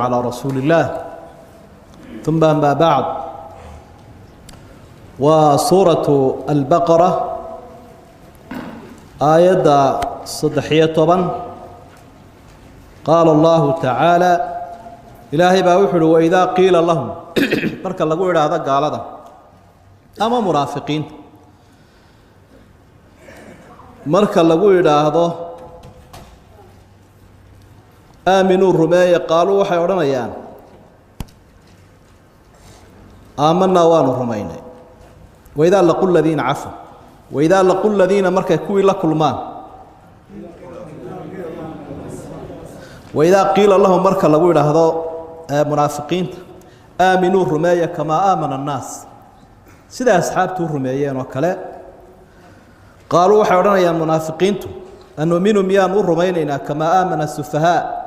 على رسول الله ثم ما بعد وسورة البقرة آية صدحية طبعا قال الله تعالى إلهي باوحل وإذا قيل لهم برك الله قول هذا قال هذا أما مرافقين مرك الله قول هذا آمنوا الرماية قالوا وحيورنا يان آمنا وان الرمينا وإذا لقوا الذين عفوا وإذا لقوا الذين مركا كوي لكل مان وإذا قيل اللهم مركا لقوا هذا منافقين آمنوا الرماية كما آمن الناس سيدا أصحابته الرمايين وكلا قالوا وحيورنا يا منافقين أن نؤمن ميان الرمينا كما آمن السفهاء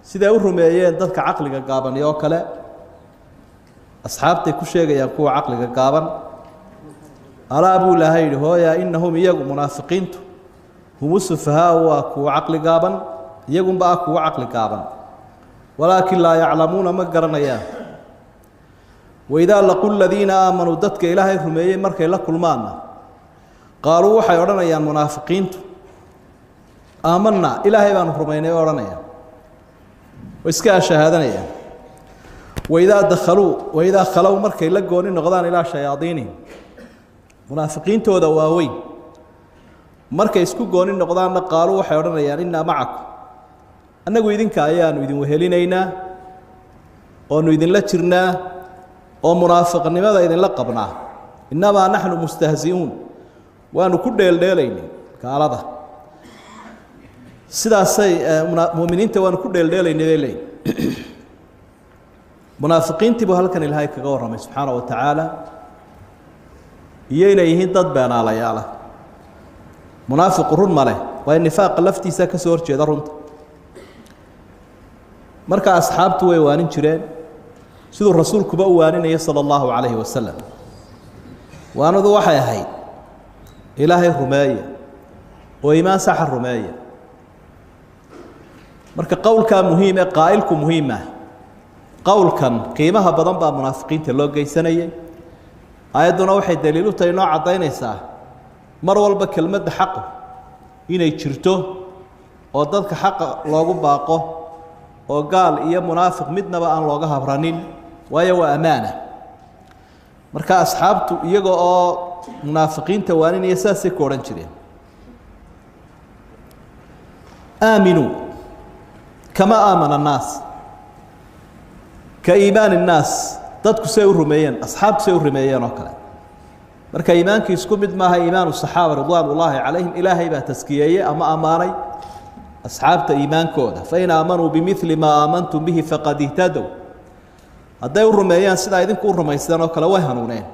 سيدا الرمايين ذلك عقلك قابا يوكلا أصحابتي كل شيء يكون عقلك قابا ألا أبو لهيد هو يا إنهم يجوا منافقين هم السفهاء وكو عقل قابا يجوا بأكو عقل قابا ولكن لا يعلمون ما قرنا إياه وإذا لقوا الذين آمنوا ضدك إلهي الرميين مركا لكل مانا قالوا حيورنا يا منافقين آمنا إلهي بان الرميين يورنا يا وإسكاء شهادنا وإذا خلوا مركي لقوني نغضان إلى شياطينهم منافقين تودواوي مركي اسكو قوني نغضان قالوا وحيورنا يعني إنا معكم أنكو إذن كايان وإذن وهلينينا وأنو إذن لترنا ومنافق لماذا إذن لقبنا إنما نحن مستهزئون وأنو كل ديلين كالذا سيداسي مؤمنين توان كل ديلين منافقين تبو هلكن الهاي كغورهم سبحانه وتعالى يينا يهين دد بين على ياله منافق رون ماله والنفاق لفتيسا كسور جيدا رونت marka asxaabtu way waanin jireen sidoo rasuulku ba waaninay sallallahu alayhi wasallam waanadu waxay ahayd ilaahay rumeeya oo iimaan sax rumeeya marka qowlka muhiim ee qaa'ilku muhiim ah qowlkan qiimaha badan baa munaafiqiinta loo geysanayay aayaduna waxay daliil u tahay noo cadaynaysaa mar walba kelmadda xaq inay jirto oo dadka xaq loogu baaqo oo gaal iyo munaafiq midnaba aan looga habranin waayo waa amaana marka asxaabtu iyaga oo munaafiqiinta waaninaya saasay ku oran jireen aaminu kama aamana الناس كإيمان الناس dadku say u rumeeyeen asxaabtu say u rumeeyeen oo kale marka iimaanka isku mid maaha iimaan saxaaba ridwaanullaahi calayhim ilaahay baa taskiyeeyay ama amaanay asxaabta iimaankooda fa in aamanuu bimithli maa aamantum bihi faqad ihtadow hadday u rumeeyaan sidaa idinku u rumaysteen oo kale way hanuuneen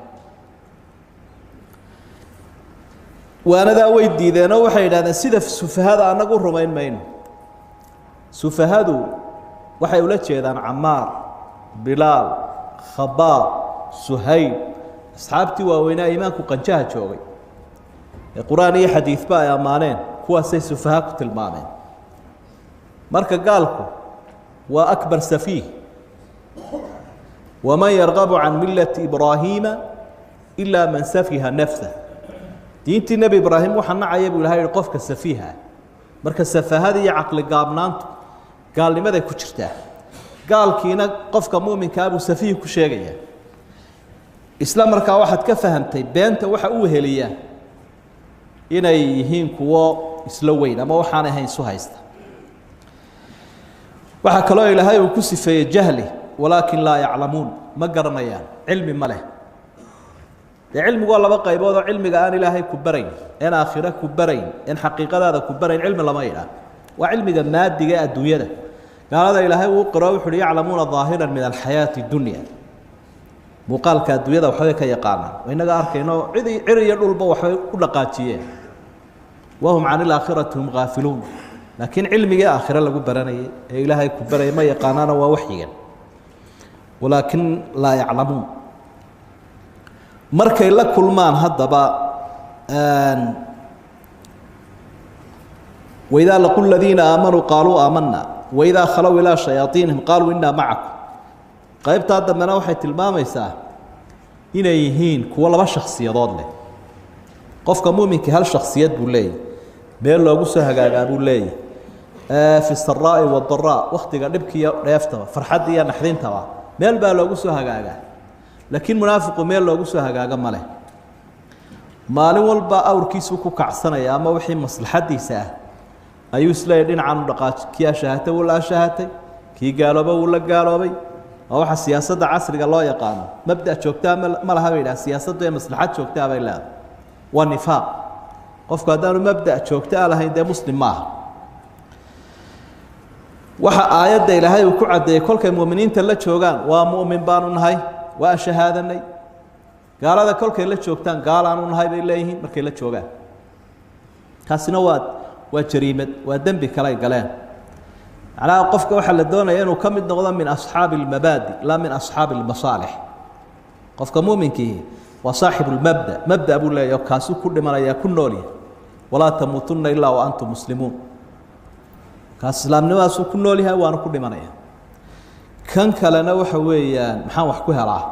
waanadaa way diideen oo waxay yidhahdeen sida sufahada annagu rumayn mayno sufahadu waxay ula jeedaan camaar bilaal khabaab suhayb asxaabtii waaweynaa iimaanku qanjaha joogay ee qur-aan iyo xadiidba ay ammaaneen kuwaasay sufaha ku tilmaameen marka gaalku waa akbar safiih waman yargabu can millati ibraahiima ilaa man safiha nafsa diintii nebi ibraahim waxaa nacaya buu ilahay yihi qofka safiiha marka safahada iyo caqli gaabnaantu gaalnimaday ku jirtaa gaalkiina qofka muuminkaa buu safiih ku sheegayaa isla markaa waxaad ka fahamtay beenta waxa uu heliyaa inay yihiin kuwo isla weyn ama waxaan ahayn su haysta waxa kale oo ilaahay uu ku sifeeyay jahli walaakin laa yaclamuun ma garanayaan cilmi ma leh cilmigu waa laba qaybood oo cilmiga aan ilaahay ku barayn in aakhira ku barayn in xaqiiqadaada ku barayn cilmi lama yidhaah waa cilmiga maadiga ee adduunyada gaalada ilaahay uu qoro wuxuu yaclamuuna daahiran min alxayaati dunya muuqaalka adduunyada waxbay ka yaqaanaan inaga arkayno cir iyo dhulba waxbay u dhaqaajiyeen wahum can ilaakhirati hum gaafiluun laakiin cilmigii aakhira lagu baranayay ee ilaahay ku barayay ma yaqaanaana waa waxyigan walaakin laa yaclamuun markay la kulmaan haddaba وإذا لقوا الذين آمنوا قالوا آمنا waidaa khalow ilaa shayaaiinihim qaaluu innaa macakum qaybtaa dambena waxay tilmaamaysaa inay yihiin kuwo laba shakhsiyadood leh qofka muuminkii hal shakhsiyad buu leeyahy meel loogu soo hagaagaa buu leeyahy fi saraa'i wadaraa wakhtiga dhibkiiyo dheeftaba farxadda iyo naxdintaba meel baa loogu soo hagaagaa laakiin munaafiqu meel loogu soo hagaaga ma leh maalin walba awrkiisuu ku kacsanaya ama wixii maslaxadiisa ah ayuu isleeyahy dhinacan u dhaqaaji kii ashahatay wuu la ashahatay kii gaalooba wuu la gaaloobay waa waxa siyaasadda casriga loo yaqaano mabda joogtaa ma laha bay yidhaha siyaasaddu ee maslaxad joogtaa bay leedahay waa nifaaq qofku haddaanu mabda joogtaa lahayn dee muslim ma aha waxa aayadda ilaahay uu ku caddeeyey kolkay mu'miniinta la joogaan waa mu'min baanu nahay waa shahaadanay gaalada kolkay la joogtaan gaalaanu nahay bay leeyihiin markay la joogaan taasina waa jariimad waa dembi kale ay galeen macnaha qofka waxaa la doonaya inuu ka mid noqdo min asxaabi almabaadi laa min asxaabi almasaalix qofka muuminkii waa saaxibu lmabda mabda buu leeyahy oo kaasuu ku dhimanayaa ku noolyahay walaa tamuutunna ilaa wa antum muslimuun kaas islaamnimadaasuu ku nool yahay waana ku dhimanaya kan kalena waxa weeyaan maxaan wax ku helaa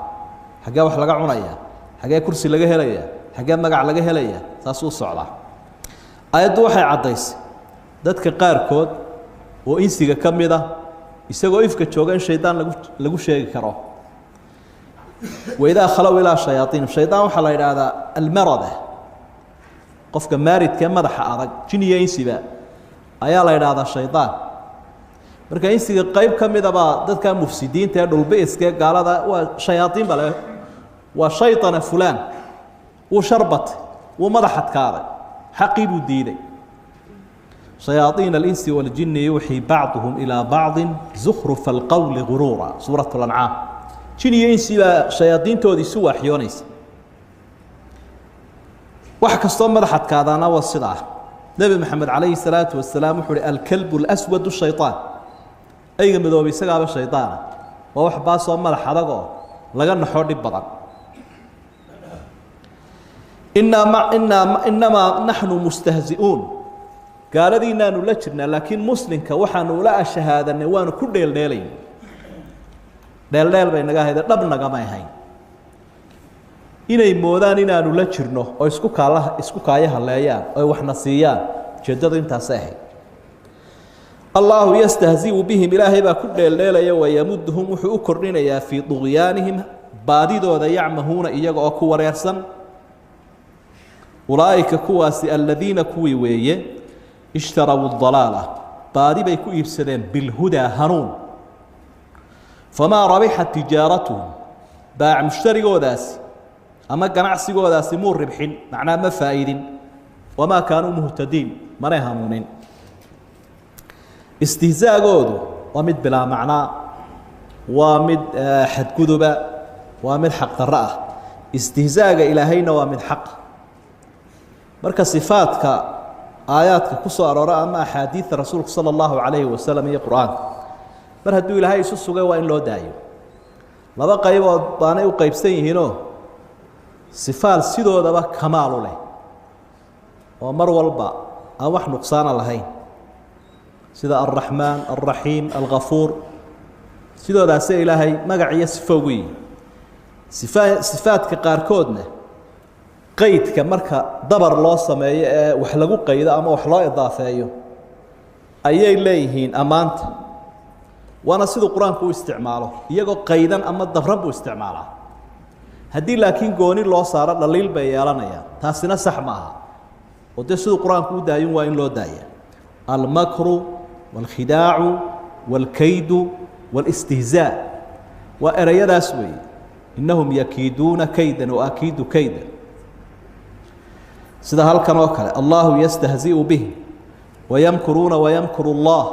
xaggee wax laga cunaya xaggee kursi laga helaya xaggee magac laga helaya saasuu socdaa aayaddu waxay caddaysay dadka qaarkood oo insiga ka mid ah isagoo ifka jooga in shaydaan lagu sheegi karo waidaa khalow ilaa shayaaiinihim shaydaan waxaa la yidhaahdaa almarada qofka maaridka ee madaxa adag jin iyo insiba ayaa la yidhaahdaa shaydaan marka insiga qayb ka midabaa dadka mufsidiinta ee dhulbiiska ee gaalada waa shayaaiin bale waa shayطana fulaan wuu sharbatay wuu madax adkaaday xaqii buu diiday shayaaiin alinsi waljini yuuxii bacduhum ilaa bacdi zukhrufa alqowli guruura suurat lancaam jin iyo insi baa shayaadiintoodii isu waaxyoonaysa wax kastoo madax adkaadaana waa sidaa nebi maxamed calayhi salaatu wasalaam wuxuu uhi alkalbu اlaswadu shayطaan ayga midoobay isagaaba shayطaana waa wax baasoo madax adag oo laga naxoo dhib badan inamaa naxnu mustahzi'uun gaaladiinaanu la jirnaa laakiin muslimka waxaanu ula ashahaadanay waanu ku dheeldheelayn dheeldheel bay naga ahayde dhab nagamay ahayn inay moodaan inaanu la jirno oo isku kaaya haleeyaan oo waxna siiyaan ujeeddadu intaasay ahayd allaahu yastahzi'u bihim ilaahay baa ku dheeldheelaya wayamuduhum wuxuu u kordhinayaa fii duqyaanihim baadidooda yacmahuuna iyaga oo ku wareersan ulaa'ika kuwaasi aladiina kuwii weeye ishtaraw dalaala baadi bay ku iibsadeen bilhudaa hanuun famaa rabixat tijaaratuhum baac mushtarigoodaasi ama ganacsigoodaasi muu ribxin macnaa ma faa'iidin wamaa kaanuu muhtadiin manay hanuunin istihzaagoodu waa mid bilaa macnaa waa mid xadguduba waa mid xaq darro ah istihzaaga ilaahayna waa mid xaq marka sifaadka aayaadka ku soo aroora ama axaadiidta rasuulku sala allahu calayhi wasalam iyo qur-aanka mar hadduu ilaahay isu sugay waa in loo daayo laba qaybood baanay u qaybsan yihiinoo sifaal sidoodaba kamaalu leh oo mar walba aan wax nuqsaana lahayn sida alraxmaan alraxiim algafuur sidoodaasee ilaahay magac iyo sifo ugu yihi sifaadka qaarkoodna qaydka marka dabar loo sameeyo ee wax lagu qaydo ama wax loo idaafeeyo ayay leeyihiin ammaanta waana siduu qur-aanku u isticmaalo iyagoo qaydan ama dabran buu isticmaalaa haddii laakiin gooni loo saaro dhaliil bay yeelanayaan taasina sax ma aha oo dee siduu qur-aanku u daayin waa in loo daaya almakru waalkhidaacu waalkaydu waalistihzaa waa ereyadaas weeye innahum yakiiduuna kaydan wa akiidu kaydan sida halkan oo kale allahu yastahzi'u bihim wayamkuruuna wayamkuru allah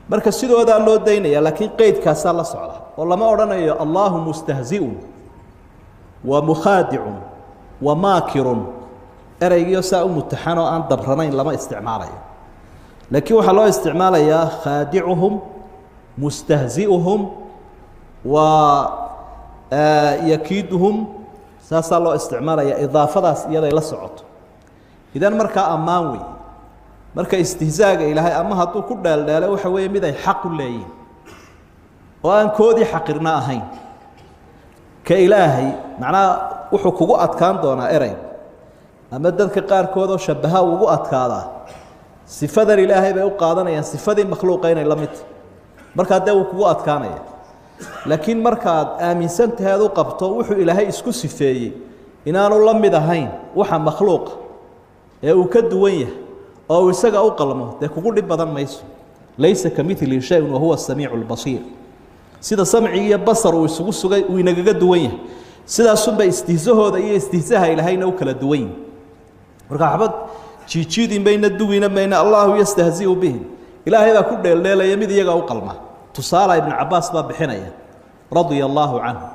marka sidoodaa loo daynaya laakiin qeydkaasaa la socda oo lama odhanayo allahu mustahzi'un wa mukhaadicun wa maakirun ereygiio saa u mutaxan oo aan dabranayn lama isticmaalayo laakiin waxaa loo isticmaalayaa khaadicuhum mustahzi'uhum wa yakiiduhum saasaa loo isticmaalaya idaafadaas iyaday la socoto idan markaa ammaan wey marka istihzaaga ilaahay ama hadduu ku dheeldheelo waxa weeye mid ay xaq u leeyihiin oo aan koodii xaqirna ahayn ka ilaahay macnaha wuxuu kugu adkaan doonaa erey ama dadka qaarkood oo shabaha ugu adkaadaa sifadan ilaahay bay u qaadanayaan sifadii makhluuqa inay la mid markaa dee wuu kugu adkaanaya laakiin markaad aaminsan tahay aad u qabto wuxuu ilaahay isku sifeeyey inaanu la mid ahayn waxa makhluuqa ee uu ka duwan yahay oo uu isaga u qalmo dee kugu dhib badan mayso laysa kamithlihi shay'un wahuwa asamiicu albasiir sida samci iyo basar uu isugu sugay uu inagaga duwan yahay sidaasunba istihzahooda iyo istihzaha ilaahayna u kala duwan yihin marka waxbad jiijiidin bayna duwina mayna allahu yastahzi'u bihim ilaahay baa ku dheeldheelaya mid iyaga u qalma tusaala ibn cabaas baa bixinaya radia allahu canhu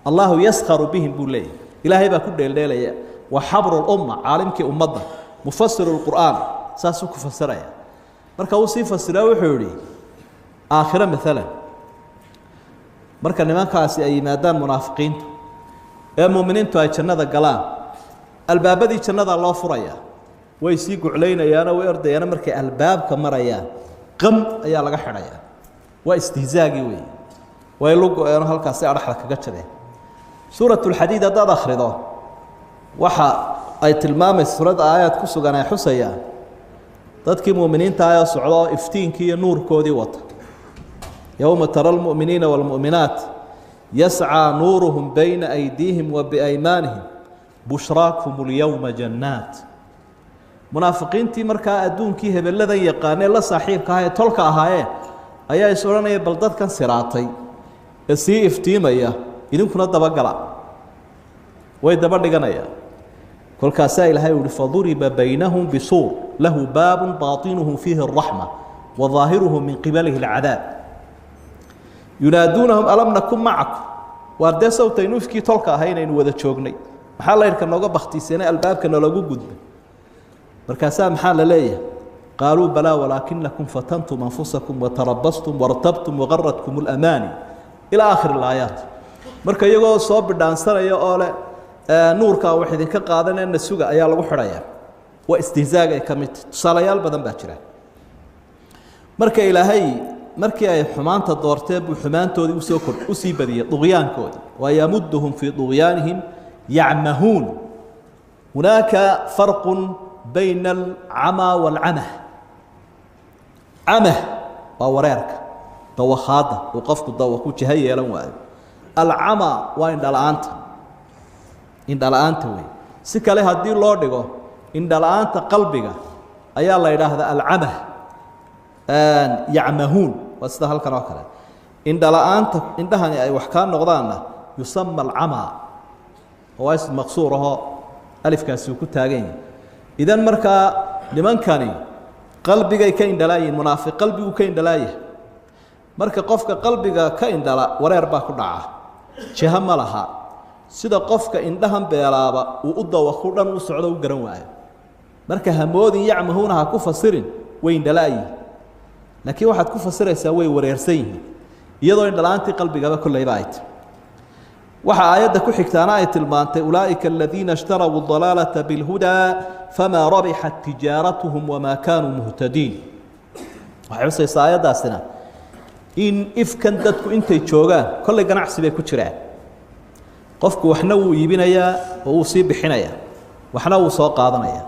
allahu yaskharu bihim buu leeyahy ilaahay baa ku dheeldheelaya wa xabru lumma caalimkii ummadda mufasiru lqur'aan saasuu ku fasiraya marka uu sii fasiraa wuxuu yihi aakhiro maalan marka nimankaasi ay yimaadaan munaafiqiintu ee muuminiintu ay jannada galaan albaabadii jannada loo furaya way sii guclaynayaanoo way ordayaana markay albaabka marayaan qam ayaa laga xidhaya waa istihzaagii weeye way lu go-een halkaasi adhaxda kaga jabeen suurat lxadiid haddaad akhrido waxa ay tilmaamaysa suuradda aayaad ku sugan ay xusayaan dadkii muuminiinta ayoo socda oo iftiinkii iyo nuurkoodii wata yowma tara almu'miniina waalmu'minaat yascaa nuuruhum bayna aydiihim wa biaymaanihim bushraakum اlyowma jannaat munaafiqiintii markaa adduunkii hebeladan yaqaanee la saaxiibka ah ee tolka ahaayeen ayaa is odhanaya bal dadkan siraatay ee sii iftiimaya idinkuna dabagala way daba dhiganayaan kolkaasaa ilaahay uhi faduriba baynahum bisuur lahu baabun baatinuhu fiihi الraxma wa ظaahiruhu min qibalihi اlcadaab yunaaduunahum alam nakun macakum waar dee sawtaynu ifkii tolka ahay inaynu wada joognay maxaa laydhka nooga baktiiseenay albaabka nalagu gudbay markaasaa maxaa la leeyahay qaaluu balaa walaakinakum fatantum anfusakum watarabastum wartabtum wagaradkum اlamaani ilaa aakhir اlaayaat marka iyagoo soo bidhaansanaya oo leh nuurkaa wax idinka qaadaneenna suga ayaa lagu xidhayaa waa istihzaaga ay ka mid tahay tusaalayaal badan baa jira marka ilaahay markii ay xumaanta doorteen buu xumaantoodii usii badiyey duqyaankoodii waa yamuduhum fii duqyaanihim yacmahuun hunaaka farqu bayna alcamaa waalcamah camah waa wareerka dawakhaadda uu qofku dawa ku jiha yeelan waayo alcamaa waa indhala-aanta indhala-aanta wey si kale haddii loo dhigo indhala-aanta qalbiga ayaa la yidhaahdaa alcamah yacmahuun waa sida halkan oo kale indhala-aanta indhahani ay wax kaa noqdaanna yusama alcamaa oo waa ism maqsuur ahoo alifkaasi uu ku taagan yahay idan markaa nimankani qalbigay ka indhalaayihin munaafiq qalbigu ka indhalaayahay marka qofka qalbiga ka indhala wareer baa ku dhaca jiha ma laha sida qofka indhahan beelaaba uu u dawaku dhan u socdo u garan waayo marka hamoodin yacmahuuna ha ku fasirin way indhalaayihin laakiin waxaad ku fasiraysaa way wareersan yihiin iyadoo indhala-aantii qalbigaba kollayba ay tahy waxa aayadda ku xigtaana ay tilmaantay ulaa'ika aladiina ishtarau dalaalata bilhudaa famaa rabixat tijaaratuhum wamaa kaanuu muhtadiin waxay xusaysaa aayaddaasina in ifkan dadku intay joogaan kollay ganacsi bay ku jiraan qofku waxna wuu iibinayaa oo wuu sii bixinayaa waxna wuu soo qaadanayaa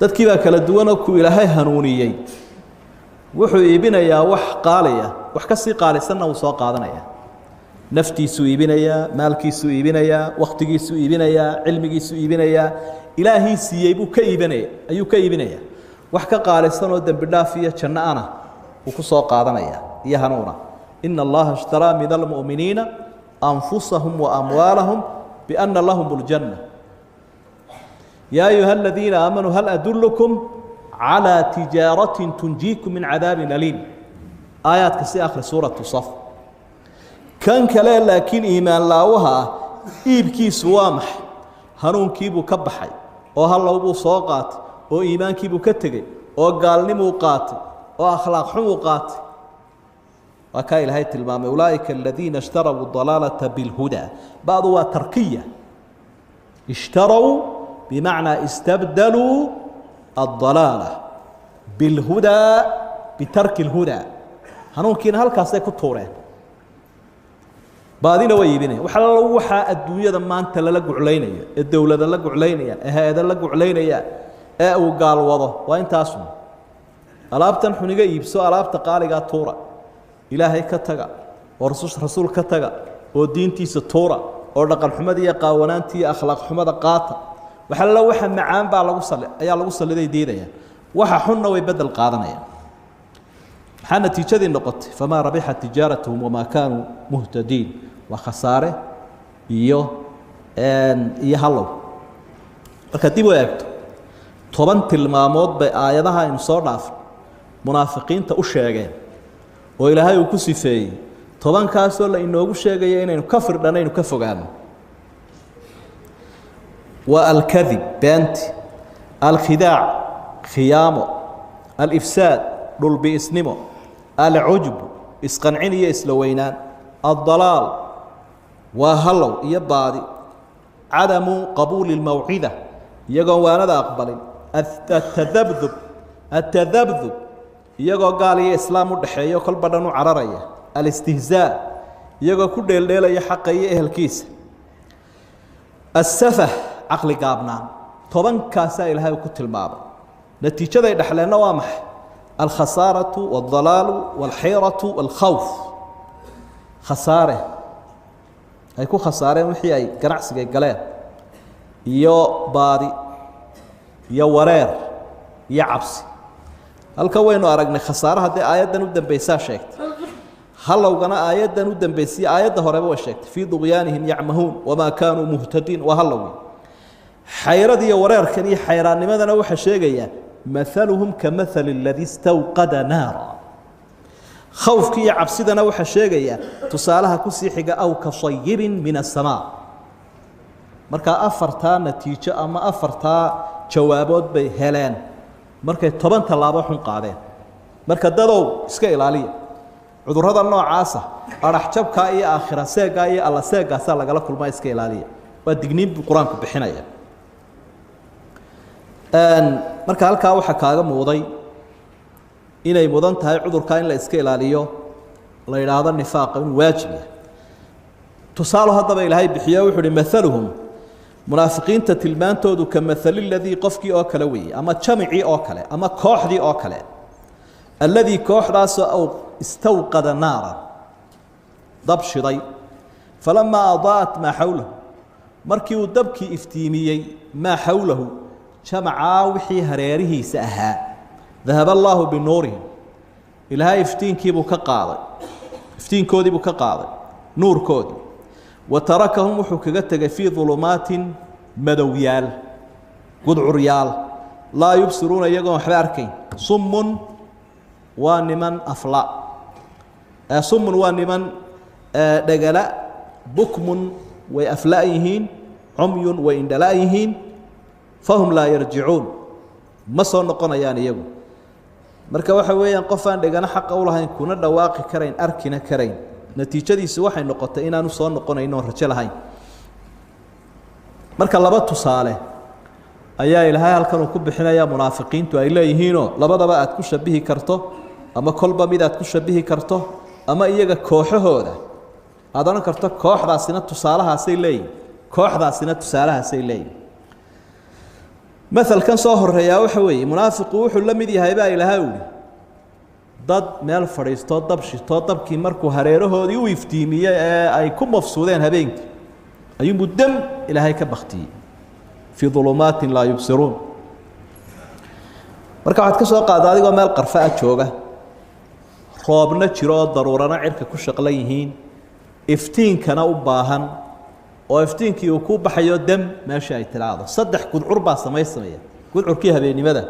dadkii baa kala duwanoo kuu ilaahay hanuuniyey wuxuu iibinayaa wax qaaliya wax ka sii qaalisanna wuu soo qaadanayaa naftiisuu iibinayaa maalkiisuu iibinayaa wakhtigiisuu iibinayaa cilmigiisuu iibinayaa ilaahii siiyey buu ka iibinaya ayuu ka iibinayaa wax ka qaalisan oo dembi dhaaf iyo janno ana wuu ku soo qaadanayaa iyo hanuuna ina allaha ishtaraa min almu'miniina anfusahum waamwaalahum biana lahum اljanna yaa ayuha aladiina aamanuu hal adullukum calىa tijaaratin tunjiikum min cadaabin aliim aayaadka si akhri suuratu saf kan kale laakiin iimaan laawaha ah iibkiisu waa maxay hanuunkiibuu ka baxay oo hallow buu soo qaatay oo iimaankiibuu ka tegey oo gaalnimuu qaatay oo akhlaaq xumuu qaatay waa kaa ilaahay tilmaamay ulaa'ika aladiina ishtarau dalaalata bilhudaa ba'du waa tarkiya ishtarau bimacnaa istabdaluu الضلالة بالهدى بترك الهدى هنمكن هالكاسay ku tuureen baadina way yibinay waxa adduunyada maanta la gucleynaya ee dawladda la gucleynaya ee hay'adaha la gucleynaya ee uu gaal wado waa intaas alaabtan xuniga iibso alaabta qaaliga tuura ilaahay ka taga oo rasuul ka taga oo diintiisa tuura oo dhaqan xumada iyo qaawanaanta iyo akhlaaq xumada qaata waxa macaan baa lagu saliday diidaya waxa xunna way bedel qaadanayaan maxaa natiijadii noqotay fama rabihat tijaratuhum wama kanu muhtadin wa khasaare iyo hallow marka dib u eegto 10 tilmaamood bay aayadaha aynu soo dhaafay munaafiqiinta u sheegeen oo ilaahay uu ku sifeeyey 10 kaasoo la inoogu sheegay inaynu ka firdhanayno ka fogaano wa al-kadhib banti al-khidaac khiyamo al-ifsad dhul biisnimo al-ujub isqancin iyo isla weynaan ad-dalaal wa hallow iyo baadi cadamu qabuul al-maw'ida iyagoo waanada aqbalin التذبذب iyagoo gaal iyo islaam u dhaxeeyo kol badhan u cararaya الاستهزاء iyagoo ku dheeldheelaya xaqa iyo ehelkiisa السفه عقل قابنان 10 kaasa ilaahay ku tilmaamay natiijada dhaxleena waa maxay الخسارة والضلال والحيرة والخوف خسارة ay ku khasaareen wixii ay ganacsiga galeen iyo baadi iyo wareer iyo cabsi halka waynu aragnay khasaaraha hadii aayadan u dambaysaa sheegtay halowgana aayadan u dambaysay aayada horeba way sheegtay fi dughyanihim ya'mahun wama kanu muhtadin wa halaw xayrad iyo wareerkan iyo xayraanimadana waxa sheegaya مثلهم كمثل الذي استوقد نارا خوفك يا عبسدنا waxa sheegaya tusaalaha ku sii xiga aw ka sayyibin min as-samaa marka afarta natiijo ama afarta jawaabood bay heleen markay 10 talaabo xun qaadeen marka dadow iska ilaaliya cudurrada noocaas arax jabka iyo aakhira seega iyo alla seega lagala kulmaa iska ilaaliya waa digniin quraanku bixinaya marka halka waxa kaaga muuday inay mudan tahay cudurka in la iska ilaaliyo la yiraahdo nifaaq in waajib ah tusaalo hadaba ilaahay bixiyo wuxuu mathaluhum munaafiqiinta tilmaantoodu ka mathali alladhi qofkii oo kale weey ama jamici oo kale ama kooxdii oo kale alladhi kooxdaas oo istawqada naara dab shiday falama adaat ma hawlahu markii uu dabkii iftiimiyay ma hawlahu جمعا وحي هريره سأها ذهب الله بنورهم إلها افتين كيبو كقاضي افتين كودي بو كقاضي نور كودي وتركهم وحكقتك في ظلمات مدويال قدع ريال لا يبصرون يقوم حباركين صم وانمن أفلاء صم وانمن دقلاء بكم وأفلائهين عمي وإندلائهين فهم لا يرجعون ما soo noqonayaan iyagu marka waxa weeyaan qof aan dhigana xaq u lahayn kuna dhawaaqi karayn arkina karayn natiijadiisu waxay noqotay inaanu soo noqonayno rajo lahayn marka laba tusaale ayaa ilaahay halkan ku bixinaya munaafiqiintu ay leeyihiin labadaba aad ku shabihi karto ama kolba mid aad ku shabihi karto ama iyaga kooxahooda aad oran karto kooxdaasina tusaalahaasay leeyihiin kooxdaasina tusaalahaasay leeyihiin مثل كان صهر يا وحوي منافق وحول لم يدي هاي بقى إلهاوي ضد مال فريس تضرب شيء تضرب كي مركو هريره هذي ويفتيمية أي كم مفسودين هبينك أيوم الدم إلى هاي كبختي في ظلمات لا يبصرون مركو عاد كسر قاعد ومال قرفاء شوقة خابنا شراء ضرورنا عرك كل شغليهين افتين كانوا باهن وإفتين كي يكون بحيو دم ما شاء تلعاضه صدح كل عربة سمية كل عركيها بيني ماذا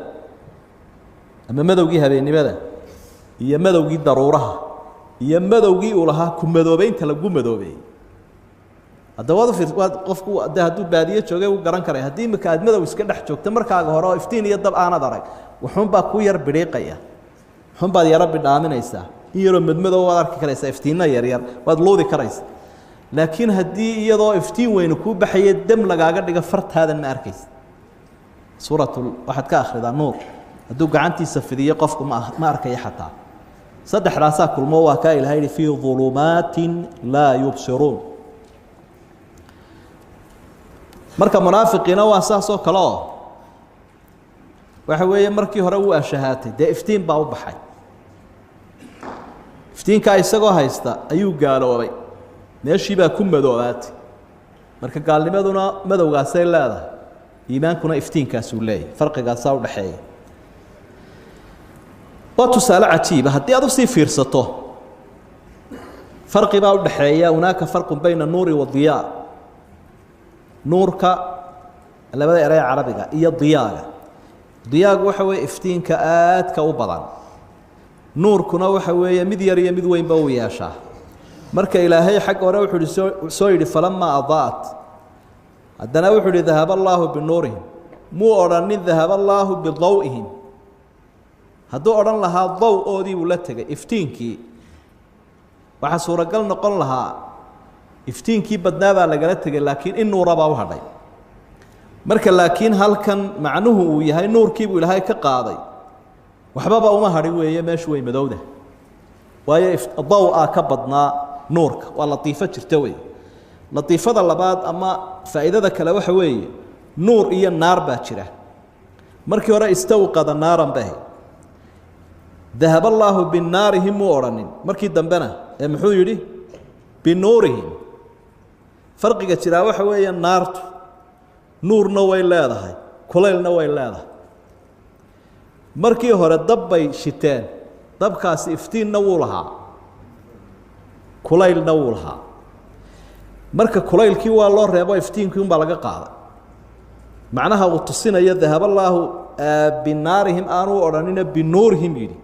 أما ماذا وجيها بيني ماذا هي ماذا وجي ضرورها هي ماذا وجي ولها كم مذوبين تلقوا مذوبين هذا واضح في قفكوا ده هدول بادية شو جاوا قرن كره هدي مكاد ماذا ويسكت حجوك تمر كاجه هراء إفتين يضرب أنا درك وحن بكوير بريقية حن بعد يا رب العالمين يسا يرم ماذا وارك كريس إفتينا يرير وادلودي كريس لكن هدي يضاء إفتين وين كوب بحياة دم لقاعد دقة فرت هذا الماركز waxaad ka akhridaa nuur hadduu gacantiisa fidiyo qofku ma arkayo xataa saddexdaasaa kulmo waa kaa ilahay yihi fii ظulumaatin laa yubsiruun marka munaafiqiina waa saas oo kale oo waxa weeye markii hore wuu ashahaatay dee iftiin baa u baxay iftiinkaa isagoo haysta ayuu gaaloobay meeshii baa ku madoobaatay marka gaalnimaduna madowgaasay leedahay iimaankuna iftiinkaasuu leeyahay farqigaasaa u dhaxeeya waa tusaale cajiiba haddii aad usii fiirsato farqi baa u dhaxeeya hunaaka farqun bayna nuuri wadiyaa nuurka labada erey carabiga iyo diyaaga diyaagu waxa weeye iftiinka aadka u badan nuurkuna waxa weeye mid yar iyo mid weynba uu yeeshaa marka ilaahay xag hore wuxuu soo yidhi falamaa adaa'at haddana wuxuu yidhi dahaba allaahu binuurihim muu odhanin dahaba allaahu bidaw'ihim hadduu odhan lahaa daw-oodii buu la tegay iftiinkii waxaa suuragal noqon lahaa iftiinkii badnaa baa lagala tegay laakiin in nuura baa u hadhay marka laakiin halkan macnuhu uu yahay nuurkii buu ilaahay ka qaaday waxbaba uma hadhin weeye meeshu way madowda waayo daw-a ka badnaa nuurka waa latiifo jirta wey latiifada labaad ama faa'iidada kale waxa weeye nuur iyo naar baa jira markii hore istawqada naaran bahe dahaba allaahu binaarihim muu odhanin markii dambena ee muxuu yidhi binuurihim farqiga jiraa waxa weeye naartu nuurna way leedahay kulaylna way leedahay markii hore dab bay shiteen dabkaasi iftiinna wuu lahaa kulaylna wuu lahaa marka kulaylkii waa loo reebo iftiinkii unbaa laga qaaday macnaha uu tusinayo dahaba allaahu binaarihim aanu odhanina binuurihim yidhi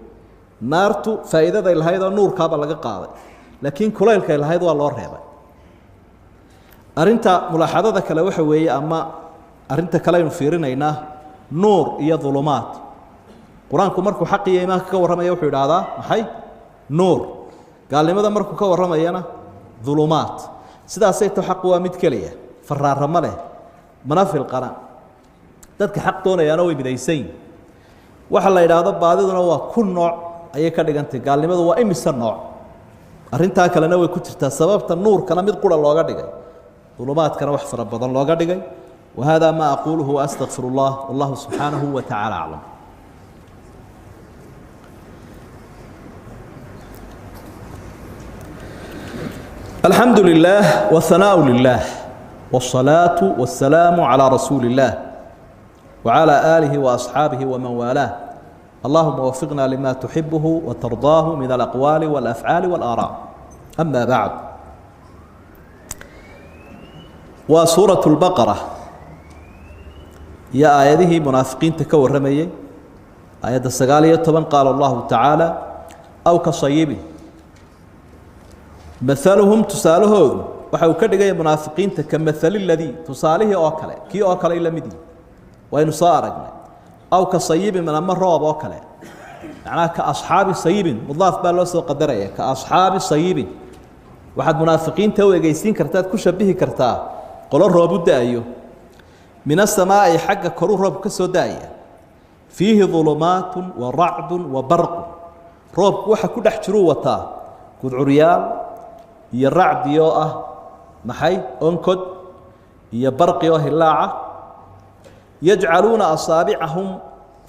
naartu faa'iidaday lahayd oo nuurkaaba laga qaaday laakiin kulaylkay lahayd waa loo reebay arrinta mulaaxadada kale waxa weeye ama arrinta kale aynu fiirinaynaa nuur iyo dulumaad qur-aanku markuu xaq iyo iimaanka ka warramaya wuxuu idhaahdaa maxay nuur gaalnimada markuu ka warramayana dulumaad sidaasay to xaqu waa mid keliya faraaramo leh mana filqana dadka xaq doonayaana way midaysan yihin waxa la idhaahdo baadiduna waa ku nooc ayay ka dhigantay gaalnimadu waa imise nooc arrintaa kalena way ku jirtaa sababta nuurkana mid qura looga dhigay dulumaadkana wax fara badan looga dhigay wahada ma aquluhu waastaqfir allah wallahu subxaanahu wa tacaala aclam الحمد لله والثناء لله والصلاة والسلام على رسول الله وعلى آله وأصحابه ومن والاه اللهم وفقنا لما تحبه وترضاه من الأقوال والأفعال والآراء أما بعد وسورة البقرة يا آياته منافقين تكور رمي آيات السقالية طبعا قال الله تعالى أو كصيب مثلهم تسالهود waxay ka dhigay munaafiqiinta ka مثل الذي tusaalihi oo kale kii oo kale ila mid waynu soo aragnay aw ka sayib min ama roob oo kale macnaha ka asxaabi sayib mudaaf baa loo soo qadaraya ka asxaabi sayib waxaad munaafiqiinta u egeysiin kartaa ku shabihi kartaa qolo roob u daayo min as-samaa'i xagga koru roob ka soo daaya fiihi dhulumaatun wa ra'dun wa barq roob waxa ku dhex jiro wataa gudcuryaal iyo racdi oo ah maxay onkod iyo barqi oo hilaaca yajcaluuna asaabicahum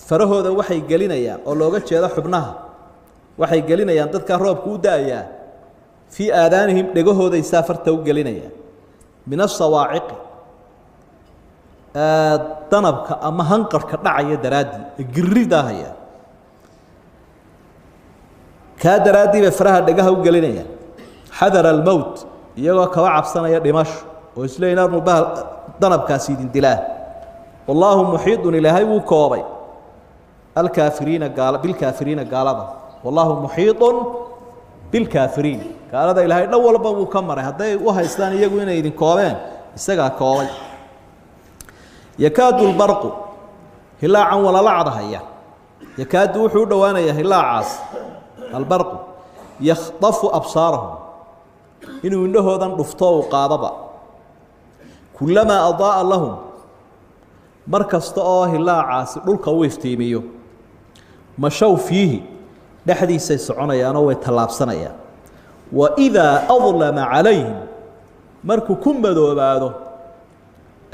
farahooda waxay gelinayaan oo looga jeedo xubnaha waxay gelinayaan dadka roobku u daayaa fii aadaanihim dhegahooday saafarta u gelinayaan min asawaaciqi danabka ama hanqarka dhacaya daraaddii girridaahaya kaa daraaddii bay faraha dhegaha u gelinayaan xadara almowt iyagoo kaba cabsanaya dhimasho oo isleeyihin arnubaha danabkaasi idin dilaa wallaahu muxiidun ilaahay wuu koobay alkaafiriina bilkaafiriina gaalada wallaahu muxiidun bilkaafiriin gaalada ilaahay dhan walba wuu ka maray hadday u haystaan iyagu inay idin koobeen isagaa koobay yakaadu lbarqu hilaacan walalacdahaya yakaadu wuxuu u dhowaanayaa hilaacaas albarqu yakhdafu absaarahum inuu indhahoodan dhufto uu qaadaba kulamaa adaa'a lahum markasta oo hilaacaasi dhulka uu iftiimiyo mashaw fiihi dhexdiisay soconayaanoo way tallaabsanayaan waidaa adlama calayhim markuu ku madoobaado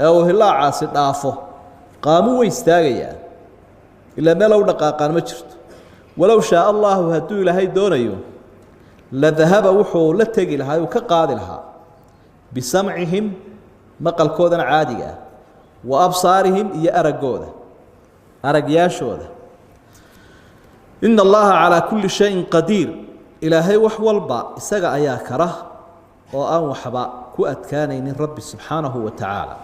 ee uu hilaacaasi dhaafo qaamuu way istaagayaan ilaa meel u dhaqaaqaan ma jirto walow shaa allahu hadduu ilaahay doonayo ladahaba wuxuu la tegi lahaa uu ka qaadi lahaa bisamcihim maqalkoodana caadiga ah wa absaarihim iyo araggooda aragyaashooda ina allaha calaa kulli shayin qadiir ilaahay wax walba isaga ayaa kara oo aan waxba ku adkaanaynin rabbi subxaanahu wa tacaala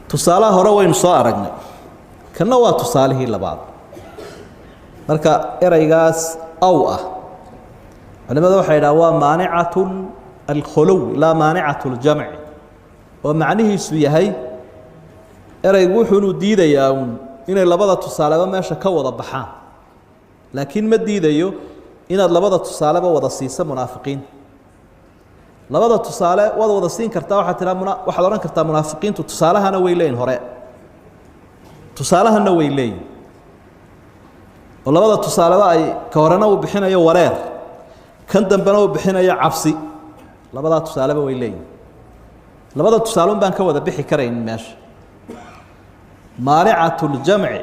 tusaalaha hore waynu soo aragnay kanna waa tusaalihii labaad marka ereygaas aw ah culimada waxay yidhaha waa maanicatu alkhuluw laa maanicatu ljamci oo macnihiisu yahay ereygu wuxuunu diidayaa uun inay labada tusaaleba meesha ka wada baxaan laakiin ma diidayo inaad labada tusaaleba wada siiso munaafiqiinta labada tusaale waad wada siin kartaa waxaad odhan kartaa munaafiqiintu tusaalahana way leeyihin hore tusaalahana way leeyihin oo labada tusaaleba ay ka horena uu bixinayo wareer kan dambena uu bixinayo cabsi labadaa tusaaleba way leeyihin labada tusaale un baan ka wada bixi karaynin meesha maanicatu ljamci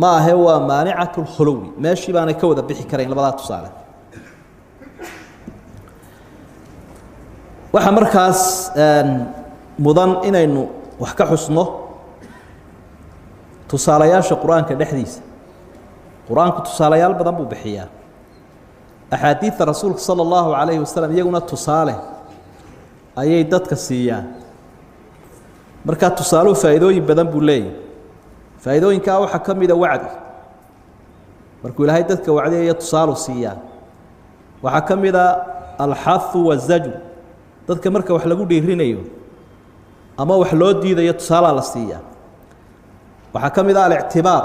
ma ahe waa maanicatu lkhuluwi meeshii baanay ka wada bixi karayn labadaa tusaale waxaa markaas mudan inaynu wax ka xusno tusaalayaasha qur-aanka dhexdiisa qur-aanku tusaalayaal badan buu bixiyaa axaadiidta rasuulka sala allahu calayhi wasalam iyaguna tusaale ayay dadka siiyaan markaa tusaaluhu faa'iidooyin badan buu leeyahy faa'iidooyinkaa waxaa ka mida wacdi markuu ilaahay dadka wacdiyayo tusaalu siiyaa waxaa ka mida alxahu wazajru dadka marka wax lagu dhiirinayo ama wax loo diidayo tusaalaa la siiyaa waxaa ka mid ah alictibaar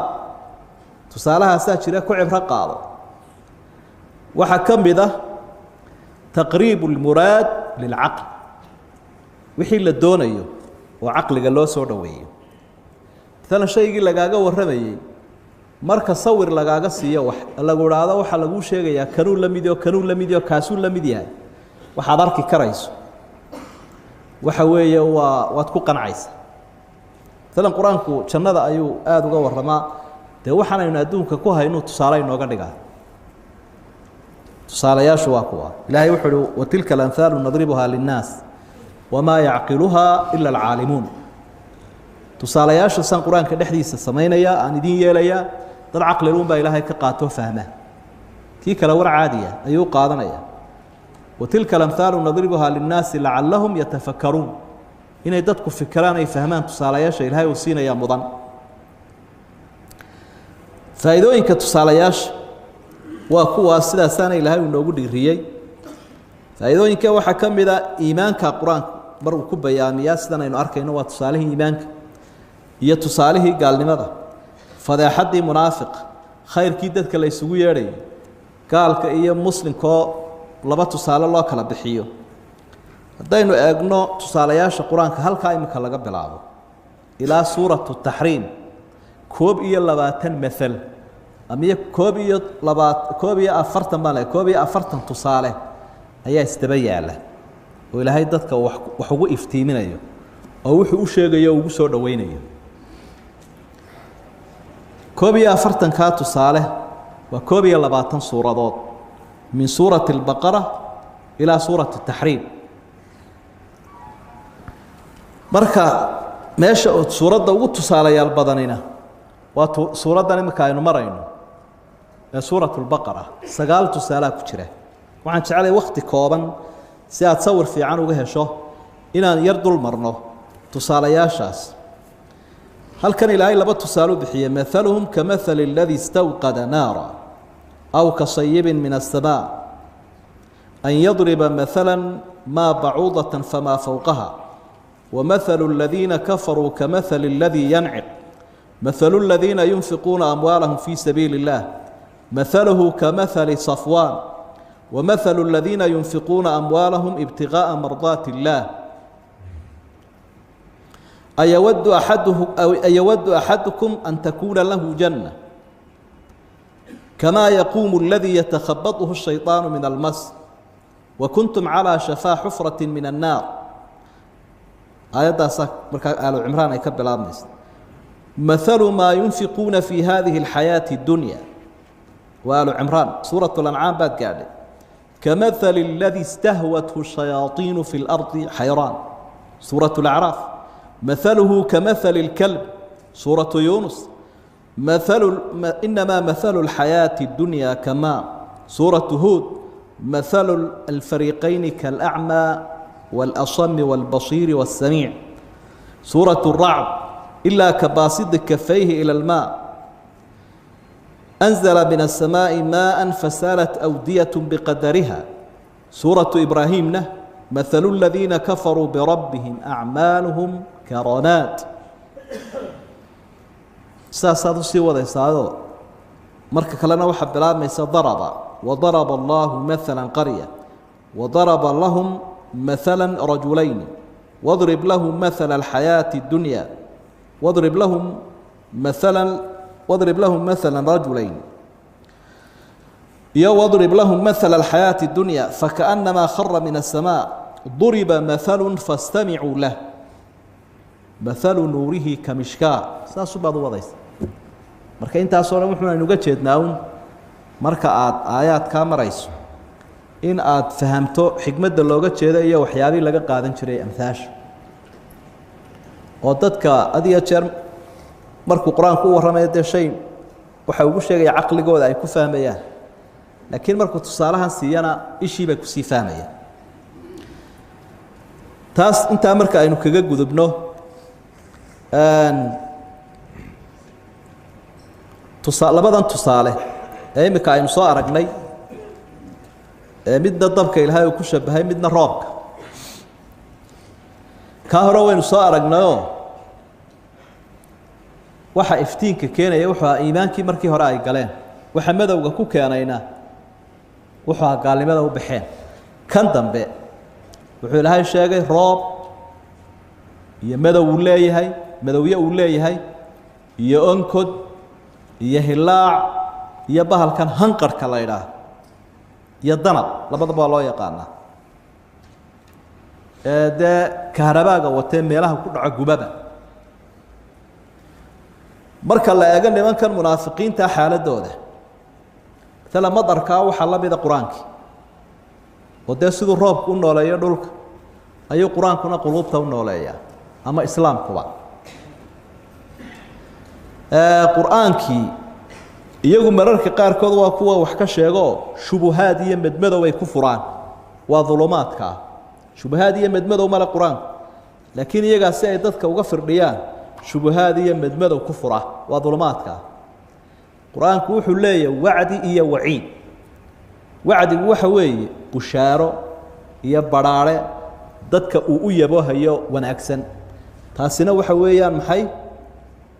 tusaalahaasaa jira ku cibro qaado waxaa ka mid ah taqriibu lmuraad lilcaql wixii la doonayo oo caqliga loo soo dhoweeyo maalan shaygii lagaaga warramayey marka sawir lagaaga siiyo wax lagu idhaahdo waxaa laguu sheegayaa kanuu la mid yaho kanuu la mid yaho kaasuu la mid yahay waxaad arki karayso waxa weeye waad ku qancaysa maalan qur-aanku jannada ayuu aada uga warramaa dee waxaanaynu adduunka ku haynuu tusaale inooga dhigaa tusaalayaashu waa kuwa ilaahay wuxuu uhi watilka alamhaalu nadribuhaa linnaas wamaa yacqiluhaa ila alcaalimuun tusaalayaasha san qur-aanka dhexdiisa samaynaya aan idin yeelayaa dad caqliluun baa ilaahay ka qaatoo fahma kii kale war caadiya ayuu qaadanaya watilka alamhaalu nadribuhaa linnaasi lacallahum yatafakkaruun inay dadku fikiraan ay fahmaan tusaalayaasha ilaahay uu siinayaa mudan faa'iidooyinka tusaalayaasha waa kuwaas sidaasaana ilaahay uu noogu dhiiriyey faa'iidooyinka waxaa ka mid a iimaanka qur-aanku mar uu ku bayaamiyaa sidan aynu arkayno waa tusaalihii iimaanka iyo tusaalihii gaalnimada fadeexaddii munaafiq khayrkii dadka la isugu yeedhayo gaalka iyo muslimkaoo laba tusaale loo kala bixiyo haddaynu eegno tusaalayaasha qur-aanka halkaa imika laga bilaabo ilaa suuratu taxriim 21 maal ama koob iyo afartan baa le 41 tusaale ayaa isdaba yaala oo ilaahay dadka wax ugu iftiiminayo oo wuxuu u sheegayo ugu soo dhaweynayo 41 ka tusaale waa 21 suuradood min suurati albaqara ilaa suurati taxriim marka meesha suuradda ugu tusaalayaal badanina waa suuraddan imika aynu marayno ee suuratu lbaqara 9 tusaalaa ku jira waxaan jeclay wakhti kooban si aad sawir fiican uga hesho inaan yar dul marno tusaalayaashaas halkan ilaahay laba tusaalo bixiyay mathaluhum kamathali alladhi istawqada naara aw kasayibin min as-samaa an yadriba mathalan ma ba'udatan fama fawqaha ومثل الذين كفروا كمثل الذي ينعق مثل الذين ينفقون أموالهم في سبيل الله مثله كمثل صفوان ومثل الذين ينفقون أموالهم ابتغاء مرضات الله أيود أحدكم أن تكون له جنة كما يقوم الذي يتخبطه الشيطان من المس وكنتم على شفا حفرة من النار. آيات آل عمران يكبل آمنس. مثل ما ينفقون في هذه الحياة الدنيا، وآل عمران سورة الأنعام بعد قاعدة، كمثل الذي استهوته الشياطين في الأرض حيران، سورة الأعراف. مثله كمثل الكلب، سورة يونس. إنما مثل الحياة الدنيا كماء، سورة هود. مثل الفريقين كالأعمى والأصم والبصير والسميع، سورة الرعد. إلا كباسط كفيه إلى الماء أنزل من السماء ماء فسالت أودية بقدرها، سورة إبراهيم. مثل الذين كفروا بربهم أعمالهم كرنات. ساسادو سيودا سادو مركا كلنا وحب بلاد ميسا وضرب الله مثلا قرية وضرب لهم مثلا رجلين واضرب لهم مثل الحياة الدنيا واضرب لهم مثلا رجلين واضرب لهم مثل الحياة الدنيا فكأنما خر من السماء ضرب مثل فاستمعوا له مثل نوره كمشكاة. ساسو بعض وضيس marka intaasoo dhan wuxuu aynu uga jeednaa marka aad aayaad ka marayso in aad fahamto xigmadda looga jeedo iyo waxyaabii laga qaadan jiray amthaash oo dadka adiga jeer markuu quraanku u waramayo de shay waxa uu sheegay aqligooda ay ku fahmayaan, laakiin markuu tusaalahan siiyana ishii bay ku sii fahmayaan. taas inta marka aynu kaga gudubno labadan tusaale ee imika aynu soo aragnay midna dabka ilaahay uu ku shabahay midna roobka ka hore waynu soo aragnayoo waxa iftiinka keenaya wuxuu iimaankii markii hore ay galeen, waxa madowga ku keenayna wuxuu gaalnimada u baxeen. kan dambe wuxuu ilaahay sheegay roob iyo madow uu leeyahay, madowye uu leeyahay iyo onkod iyo hilaac iyo bahalkan hanqarka la yiraahdo iyo danab, labadaba loo yaqaanaa de kahrabaaga watee meelaha ku dhaco gubaba. marka la eego nimankan munaafiqiinta xaaladooda tala madarka waxa la mida quraanki oo de sidoo roobku u nooleeyo dhulka ayuu quraankuna quluubta u nooleeyaa ama islaamkuba. quraankii iyagu mararka qaarkood waa kuwa wax ka sheego shubuhaad iyo madmadow ay ku furaan, waa dhulumaadka shubuhaad iyo madmadow mala quraan, laakiin iyaga si ay dadka uga firdhiyaan shubuhaad iyo madmadow ku fura waa dhulumaadka. quraanku wuxuu leeyahay wacdi iyo waciid. wacdigu waxa weeye bushaaro iyo baraare dadka uu u yabohayo wanaagsan, taasina waxa weeyaan maxay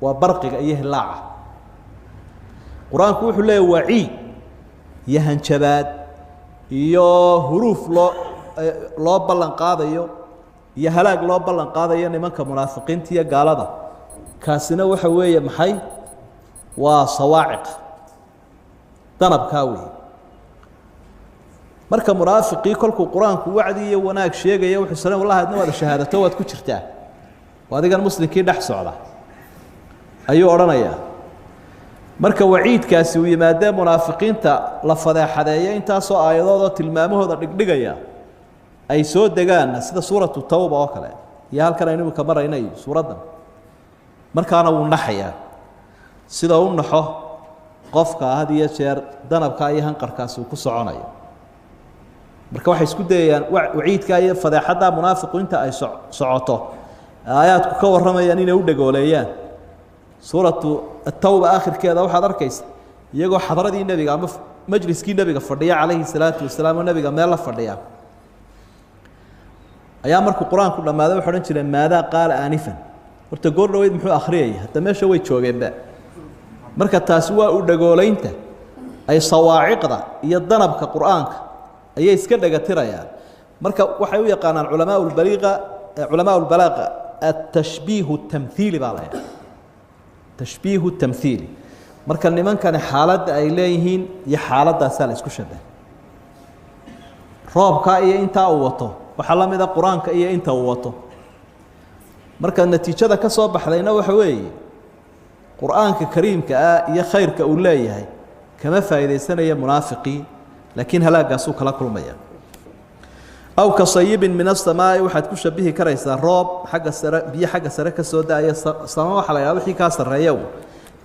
waa barqiga iyo hilaaca. quraanku wuxuu leeyahay waciid iyo hanjabaad iyo huruuf loo ballan qaadayo iyo halaag loo ballan qaadayo nimanka munaafiqiinta iyo gaalada, kaasina waxa weeye maxay waa sawaaciq danabka weeye. marka munaafiqii kolkuu quraanku wacdi iyo wanaag sheegayo wuxuu sallallahu alayhi wa sallam shahaadato waad ku jirtaa waadigan muslimkii dhex socda ayuu oranayaa. marka waciidkaasi uu yimaadee munaafiqiinta la fadeexadeeyo intaasoo aayadood oo tilmaamahooda dhigdhigaya ay soo degaan sida suuratu tawba oo kale iyo halkan aynu ka maraynay suuradan, markaana wuu naxayaa sida uu naxo qofka had iyo jeer danabka iyo hanqarkaasi uu ku soconayo. marka waxay isku dayayaan waciidka iyo fadeexada munaafiqiinta ay socoto aayaadku ka waramayaan inay u dhagooleeyaan. suuratu at-tawba aakhirkeeda waxaad arkaysa iyagoo xadradii nabiga ama majliskii nabiga fadhiya calayhi salaatu wasalaam oo nabiga meel la fadhiya ayaa markuu quraanku dhamaaday wuxuu oran jiray maada qaala aanifan, horta goor dhaweyd muxuu akhriyay hadda meesha way joogeenba. marka taasi waa u dhagooleynta ay sawaaciqda iyo danabka quraanka ayay iska dhagatirayaan. marka waxay u yaqaanaan culamaa ulbalaaqa التشبيه التمثيلي بالله تشبيه التمثيلي marka nimankan xaalad ay leeyihiin iyo xaaladaas la isku shabahay roobka iyo inta uu wato waxa la mid ah quraanka iyo inta uu wato marka natiijada ka soo baxdayna waxa weeye quraanka kariimka ah iyo khayrka uu leeyahay kama faa'iideysanaya munaafiqiin laakiin halaagaas uu kala kulmaya aw ka sayibin min as-samaa'i waxaad ku shabihi karaysaa roob xagga sare biyo xagga sare ka soo daaya sama waxa la yiraahdo wixii ka sareeyo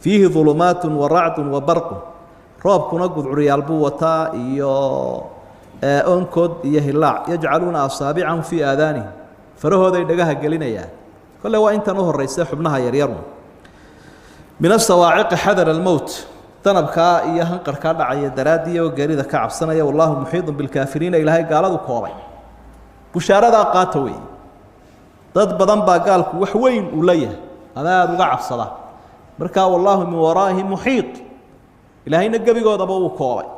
fihi dhulumaatun wa ra'dun wa barqun roobkuna gudcuriyaal buu wataa iyo onkod iyo hilaac yajcaluuna asaabi'ahum fi aadaani farahooday dhagaha gelinayaan kale waa intan u horeysay xubnaha yar yar min as-sawaa'iq hadar al-maut tanabka iyo hanqarka dhacaya daraadiyo geerida ka cabsanaya wallahu muhiidun bil kaafiriin ilaahay gaaladu koobay bushaarada qaata way dad badan baa gaalku wax weyn u leeyahay aad uga cabsada marka wallahu min waraahi muhiit ilaahayna gabigoodaba uu koobay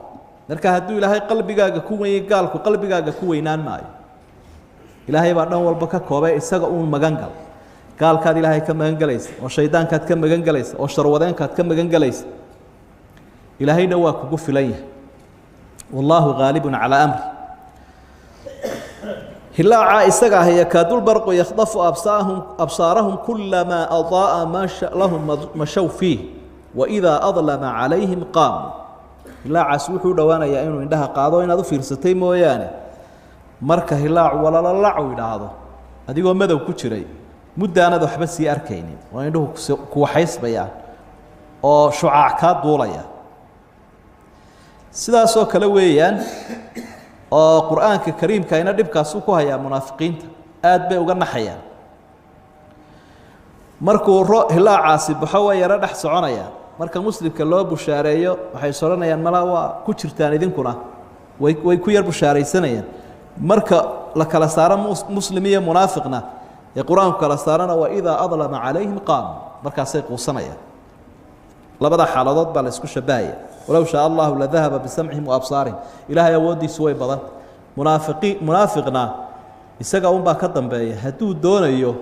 marka haduu ilaahay qalbigaaga ku weeyay gaalku qalbigaaga ku weynaan maayo ilaahay baa dhan walba ka koobay isaga uu magan gal gaalkaad ilaahay ka magan galaysa oo shaydaankaad ka magan galaysa oo sharwadeenkaad ka magan galaysa ilaahayna waa kugu filan wallahu ghalibun ala amri hilaaca isaga ah yakadul barqu yakhdafu absaarahum kullama adaa ma lahum mashaw fihi wa idha adlama alayhim qam hilaacaas wuxuu dhawaanaya inuu indhaha qaado inaad u fiirsatay mooyaane marka hilaac wala la idhaado adigoo madow ku jiray muddaanad waxba sii arkaynin waa indhuhu ku waxaysbayaan oo shucaac ka duulaya sidaas oo kale weeyaan oo quraanka kariimka ina dibkaas ku haya munaafiqiinta aad bay uga naxayaan markuu hilaacaasi baxo way yara dhax soconaya marka muslimka loo bushaareeyo waxay soranayaan mala waa ku jirtaan idinkuna way ku yar bushaareysanayaan marka la kala saaro muslim iyo munaafiqna ee quraanku kala saarana waa idha adlama alayhim qam markaasay quusanayaan labada xaaladood baa la isku shabaaya ولو شاء الله لذهب بسمعهم وابصارهم الهي ودي سوي بدن منافقنا isaga un baa ka dambeeya haduu doonayo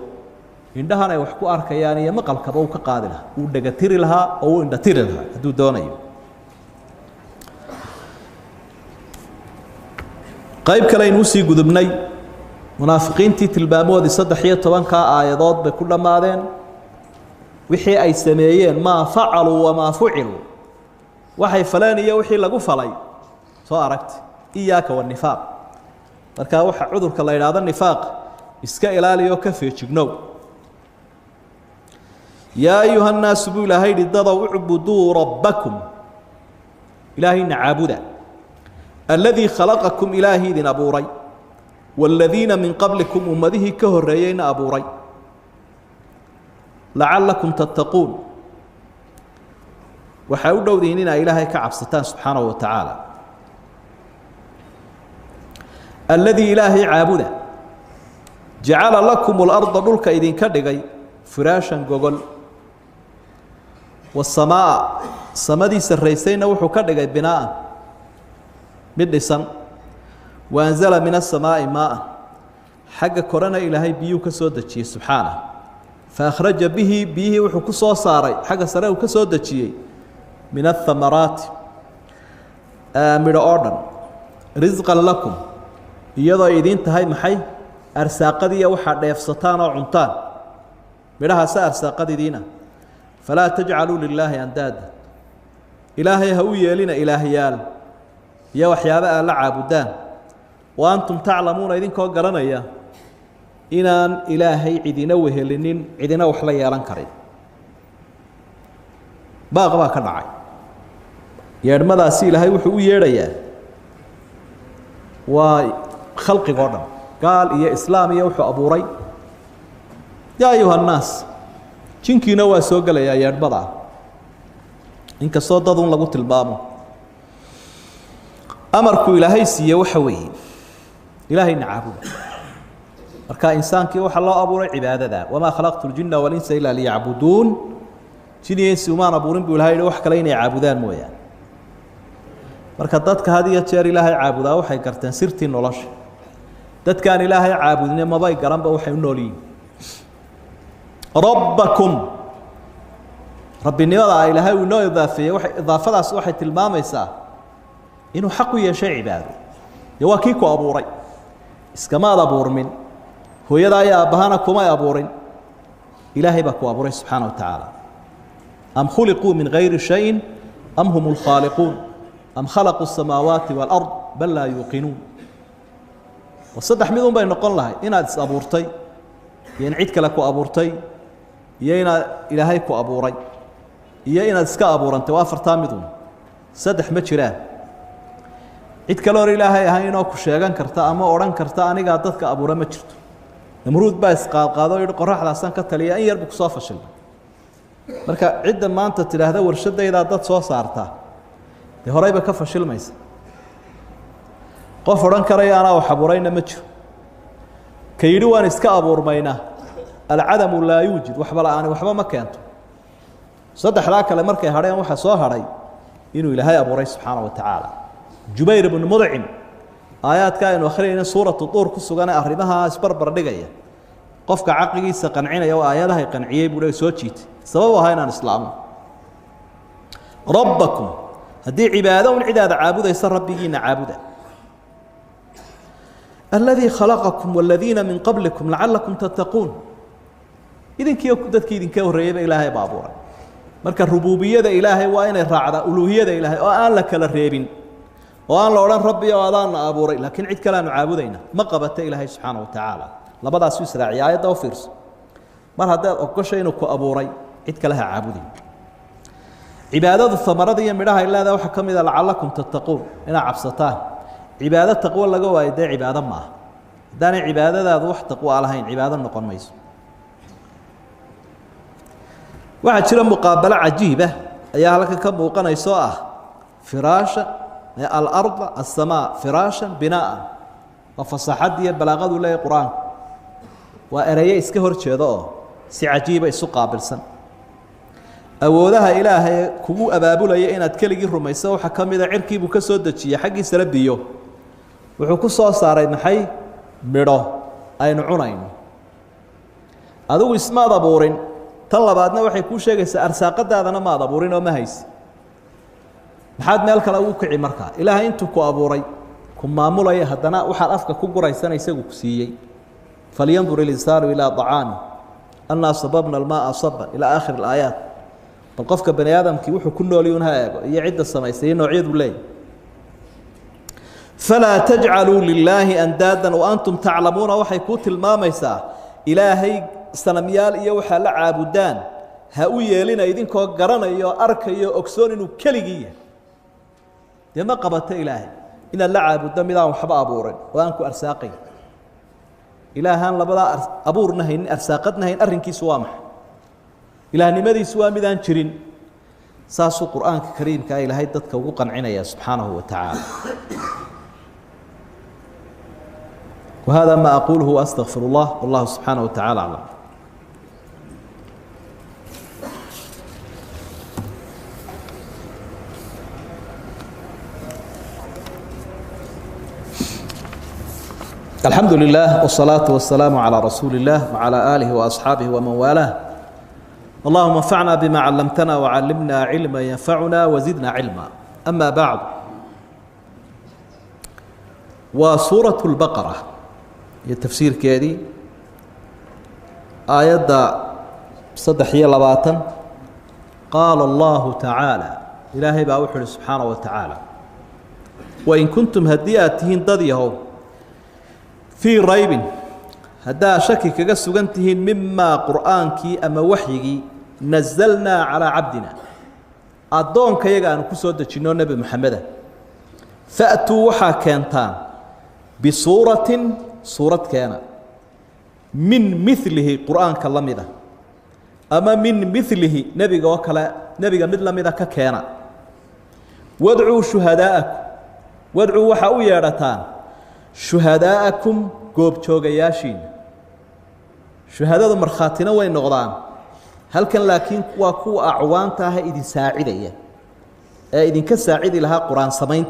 indhahan ay wax ku arkayaan iyo maqalkaba uu ka qaadi lahaa uu dhaga tiri lahaa oo uu indha tiri lahaa haduu doonayo qayb kale inuu sii gudubnay munaafiqiintii tilmaamoodi 13 ka aayadood bay ku dhamaadeen wixii ay sameeyeen ma fa'alu wa ma fu'ilu waxay falaaniyo wixii lagu falay soo aragtay iyaaka wa nifaaq marka waxa cudurka la yiraahdo nifaaq iska ilaaliyo ka feejignow ya ayuha an-nas bu ilaahay dada ubudu rabbakum ilaahi na'budu alladhi khalaqakum ilaahi din aburay walladhina min qablikum ummadihi ka horeeyayna aburay la'allakum tattaqun waxa u dhowdiin in ilaahay ka cabsataan subhanahu wa ta'ala alladhi ilaahi aabuda ja'ala lakum al-ardha dulka idin ka dhigay firaashan gogol was-samaa samadii sareysayna wuxuu ka dhigay binaa mid dhisan wa anzala min as-samaa'i maa'a xagga korana ilaahay biyo ka soo dajiyay subhanahu fa akhraja bihi wuxuu ku soo saaray xagga sare uu ka soo dajiyay من الثمرات من أردن رزقا لكم يضع يدين تهاي محي أرساقدي وحد يفسطان وعنطان منها سأرساقدي دينا فلا تجعلوا لله أنداد إلهي هوية لنا إلهيال يا وحيابا لا عابدان وأنتم تعلمون إذن كو قرنا يا إنان إلهي عدنا وهلنين عدنا وحلا يالان كريم باغبا كدعي yeedmadaasi ilaahay wuxuu u yeedhayaa waa khalqi qodan qaal iyo islaam iyo wuxuu abuuray ya ayuha an-nas jinkiina waa soo galaya yeedmada inka soo dadun lagu tilmaamo amarku ilaahay siiyo waxa weeye ilaahay nacaabuda marka insaankii waxa loo abuuray cibaadada wama khalaqtul jinna wal insa illa liya'budun jiniyeen sumaan abuurin buu ilaahay wax kale inay caabudaan mooyaan marka dadka hadiya jeer ilaahay caabudaa waxay garteen sirtii nolosha dadkaan ilaahay caabudin ma bay garanba waxay u noolyiin rabbakum rabbinimada ilaahay uu noo idaafeeyay idaafadaas waxay tilmaamaysaa inuu xaq u yeeshay cibaado waa kii ku abuuray iskamaad abuurmin hooyada ay aabahana kuma abuurin ilaahay baa ku abuuray subxaanahu wa tacaala am khuliquu min gayri shayin am hum alkhaaliquun am khalaquu asamaawaati waalard bal laa yuuqinuun wasaddex mid un bay noqon lahay inaad is abuurtay iyo in cid kale ku abuurtay iyo inaad ilaahay ku abuuray iyo inaad iska abuurantay waa afartaa midun saddex ma jiraan cid kale hor ilaahay ahaynoo ku sheegan karta ama odhan karta anigaa dadka abuura ma jirto namruud baa isqaadqaado yidhi qoraxdaasaan ka taliya in yarbu kusoo fashilmay marka cidda maanta tidhaahda warshadaydaa dad soo saartaa dee horeyba ka fashilmaysa qof odhan karaya anaa wax abuurayna ma jiro ka yidhi waan iska abuurmaynaa alcadamu laa yuujid waxba la-aani waxba ma keento saddexdaa kale markay hadheen waxaa soo hadhay inuu ilaahay abuuray subxaana wa tacaala jubayr ibnu mudcim aayaadka aynu akhriyayna suuratu duur ku sugane arrimaha isbarbar dhigaya qofka caqligiisa qancinaya oo aayadahay qanciyey buu leey soo jiitay sabab ahaa inaan islaamo rabbakum haddii cibaado un cidaada caabudaysa rabbigiina caabuda alladii khalaqakum waladiina min qablikum lacalakum tattaquun idinkiiyo dadkii idinka horreeyeyba ilaahay baa abuuray marka rubuubiyada ilaahay waa inay raacdaa uluuhiyada ilaahay oo aan la kala reebin oo aan la odhan rabbi oo adaana abuuray laakiin cid kale aanu caabudayna ma qabata ilaahay subxaana wa tacaala labadaasu israaciya aayadda u fiirso mar haddaad ogosho inuu ku abuuray cid kale ha caabudin cibaadadu amarada iyo midhaha ilaada waxaa ka mid a lacalakum tattaquun inaad cabsataan cibaado taqwo laga waayo dee cibaado ma aha haddaanay cibaadadaadu wax taqwo lahayn cibaado noqon mayso waxaa jira muqaabalo cajiiba ayaa halkan ka muuqanaysa oo ah firaasha alarda aلsamaa firaashan binaaan waa fasaxadda iyo balaaqadu leeyahy qur-aanku waa eraye iska hor jeeda oo si cajiiba isu qaabilsan awoodaha ilaahay kugu abaabulaya inaad keligii rumayso waxaa ka mida cirkiibuu ka soo dejiyey xaggiisala biyo wuxuu ku soo saaray maxay midho aynu cunayno adigu ismaad abuurin tan labaadna waxay kuu sheegaysaa arsaaqadaadana maad abuurin oo ma haysi maxaad meel kale ugu kici markaa ilaahay intuu ku abuuray ku maamulaya haddana waxaad afka ku guraysana isagu ku siiyey falyandur ilinsaanu ilaa طacaami annaa sababna almaaa saban ilaa aakhir alaayaat bal qofka bani aadamkii wuxuu ku nooliyun ha eego iyo cidda samaysay iyo noocyadu leeyahy falaa tajcaluu lilaahi andaadan waantum taclamuuna waxay kuu tilmaamaysaa ilaahay sanamyaal iyo waxaa la caabudaan ha u yeelina idinkoo garanayo arkayo ogsoon inuu keligii yahay dee ma qabata ilaahay inaad la caabuddo midaan waxba abuurin oo aan ku arsaaqayn ilaahaan labadaa abuurna haynin arsaaqadna hayn arrinkiisu waa maxay ilaahnimadiisu waa midaan jirin saasuu qur'aanka kariimkaa ilaahay dadka ugu qancinaya subxaanahu wa tacaala وهذا ما أقوله وأستغفر الله والله سبحانه وتعالى أعلم الحمد لله والصلاة والسلام على رسول الله وعلى آله وأصحابه ومن والاه اللهم انفعنا بما علمتنا وعلمنا علما ينفعنا وزدنا علما أما بعد وسورة البقرة هي تفسير كيدي آيات صدحية لباطن قال الله تعالى إلهي بأوحل سبحانه وتعالى وإن كنتم هدياتهن ضديه في ريب هدا شكي كسغنتهن مما قرآنك أما وحيك نزلنا على عبدنا أدون كيغا أن كسود جنون نبي محمد فأتوا وحا كانتان بصورة صورة كان من مثله قرآن كلامه أما من مثله نبي وكلا نبي مثل مذا كان وادعوا شهداءكم وادعوا وحاو يارتان شهداءكم قوب جوغياشين شهداء مرخاتنا وين نغضان هل كان لكن كوا أعوانتها إذن ساعدية إذن كساعد لها قرآن سمينت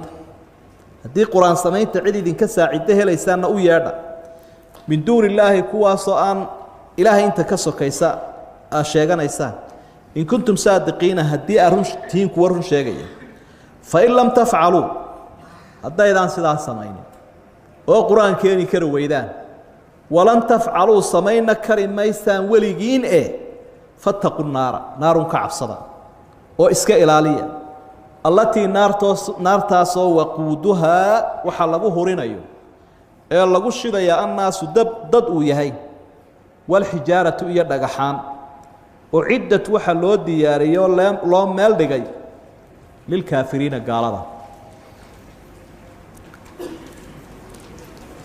هذه قرآن سمينت عد إذن كساعده ليسان أويادا من دون الله كوا صان إلهي انت كسو كيسا sheeganaysaan in kuntum saadiqiina haddii aruntiin kuwa run sheegaya fain lam tafcaluu haddaydaan sidaas samaynin oo qur-aan keeni kari weydaan walan tafcaluu samayna kari maysaan weligiin fattaqu naarun ka cabsada oo iska ilaaliya allatii naartaasoo waquuduhaa waxa lagu hurinayo ee lagu shidaya annaasu dad uu yahay walxijaaratu iyo dhagaxaan oo ciddad waxa loo diyaariyo loo meel dhigay lilkaafiriina gaalada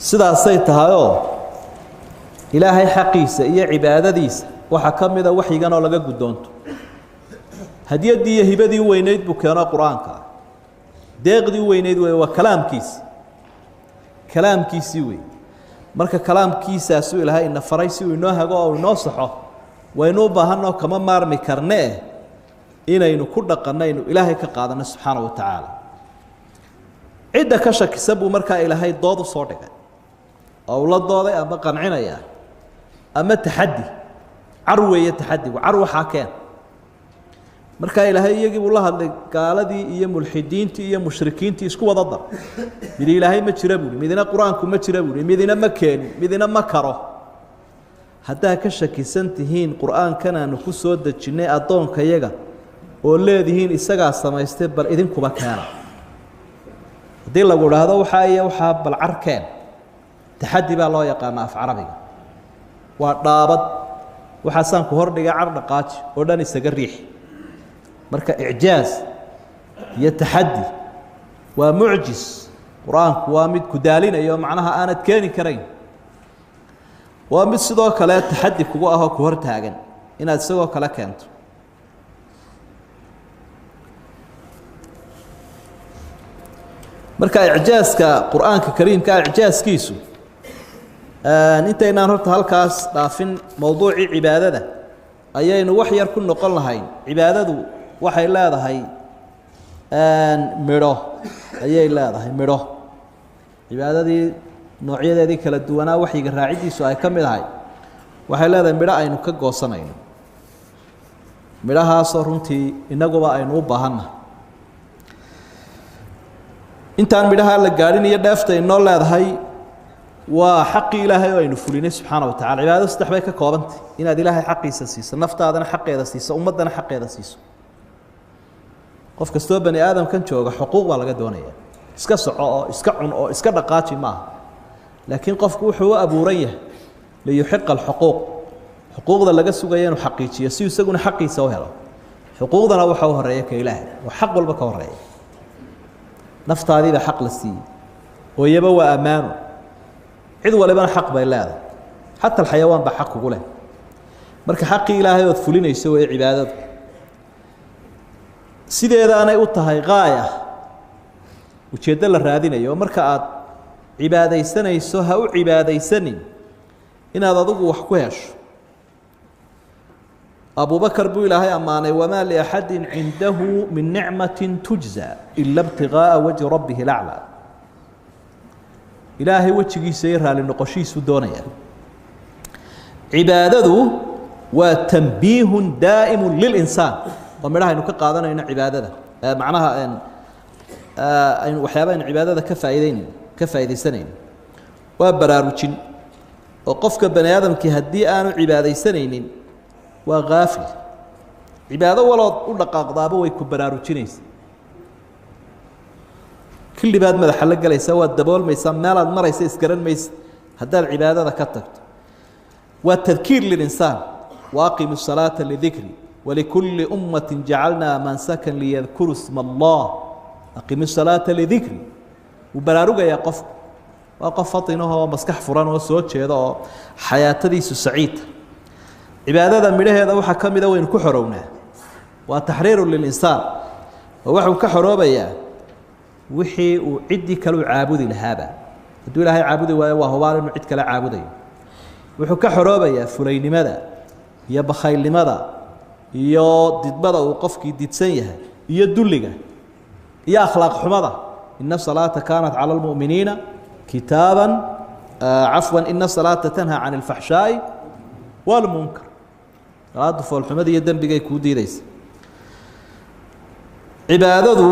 sidaasay tahayoo ilaahay xaqiisa iyo cibaadadiisa waxaa ka mida waxyigan oo laga guddoonto hadiyadii iyo hibadii weynayd buu keeno qur-aanka deeqdii weynayd wey waa kalaamkiisii wey marka kalaamkiisaasuu ilaahay ina faray si uu inoo hago oo inoo saxo waynu u baahanoo kama maarmi karnee inaynu ku dhaqannaynu ilaahay ka qaadanno subxaana wa tacaala cidda ka shakisa buu markaa ilaahay dood u soo dhigay oo ula dooday ama qancinaya ama taxaddi car weeye taxadigu car waxaa keen markaa ilaahay iyagii buu la hadlay gaaladii iyo mulxidiintii iyo mushrikiintii isku wada dar mid ilaahay ma jira buuhi midina qur-aanku ma jira buuhi midina ma keenin midina ma karo haddaa ka shakisan tihiin qur-aankan aanu ku soo dejinnay addoonkayaga oo leedihiin isagaa samaystay bal idinkuba keena haddii lagu idhaahdo waxaa iyo waxaa bal carkeen taxaddi baa loo yaqaana af carabiga waa dhaabad waxaasaan ku hordhigay car dhaqaaji oo dhan isaga riixi marka icjaaz iyo taxaddi waa mucjis qur-aanku waa mid ku daalinayo macnaha aanad keeni karayn waa mid sidoo kale taxaddi kugu ahoo ku hor taagan inaad isagoo kale keento marka icjaazka qur-aanka kariimka icjaazkiisu intaynaan horta halkaas dhaafin mowduucii cibaadada ayaynu wax yar ku noqon lahayn cibaadadu waxay leedahay midho ayay leedahay midho cibaadadii noocyadeedii kala duwanaa waxyiga raacidiisu ay ka mid ahay waxay leedahay midho aynu ka goosanayno midhahaasoo runtii innaguba aynu u baahannahay intaan midhaha la gaadhin iyo dheefta inoo leedahay waa xaqii ilaahay oo aynu fulinay subxaana wa tacala cibaadadu saddex bay ka koobantay inaad ilaahay xaqiisa siiso naftaadana xaqeeda siiso ummaddana xaqeeda siiso qof kastoo bani aadamkan jooga xuquuq baa laga doonaya iska soco oo iska cun oo iska dhaqaaji maaha laakiin qofku wuxuu u abuuran yahay liyuxiqa alxuquuq xuquuqda laga sugaya inuu xaqiijiyo si isaguna xaqiisa u helo xuquuqdana waxa u horeeya ka ilaahay oo xaq walba ka horeeya naftaadiiba xaq la siiyey oo iyaba waa ammaano cid walibana xaq bay leedahay xataa alxayawaan baa xaq kugu leh marka xaqii ilaahay ood fulinayso way cibaadadu sideedaanay u tahay gaaya ujeeddo la raadinayo oo marka aad cibaadaysanayso ha u cibaadaysanin inaad adigu wax ku hesho abubakar buu ilaahay ammaanay wamaa liaxadin cindahu min nicmatin tujza ila ibtigaaa wajhi rabbihi laclaa ilaahay wejigiisa iyo raali noqoshiisu doonaya cibaadadu waa tanbiihun daa'imu lilinsaan oo midhaha aynu ka qaadanayno cibaadada macnaha aynu waxyaaba aynu cibaadada ka faa'iidaysanayno waa baraarujin oo qofka bani aadamkii haddii aanu cibaadaysanaynin waa haafil cibaado walood u dhaqaaqdaaba way ku baraarujinaysa kulli baad madaxa la gelaysaa waad daboolmaysaa meelaad maraysa isgaran maysa haddaad cibaadada ka tagto waa tadkiir lilinsaan waaqim الصalaaةa lidikri walikulli ummati jacalnaa mansakan liyadkuru sma allah aqim الصalaaةa lidikri wuu baraarugayaa qofku waa qof fatinahoo maskax furan oo soo jeeda oo xayaatadiisu saciidta cibaadada midhaheeda waxaa ka mida waynu ku xorownaa waa taxriiru lilinsaan oo waxuu ka xoroobayaa wixii uu ciddii kale u caabudi lahaaba hadduu ilaahay caabudi waayo waa hubaal inuu cid kale caabudayo wuxuu ka xoroobayaa fulaynimada iyo bakhaylnimada iyo didmada uu qofkii didsan yahay iyo dulliga iyo akhlaaq xumada ina salaata kaanat cala almu'miniina kitaaban cafwan ina salaata tanhaa can alfaxshaa'i waalmunkar salaadu foolxumada iyo dembigay kuu diidaysa cibaadadu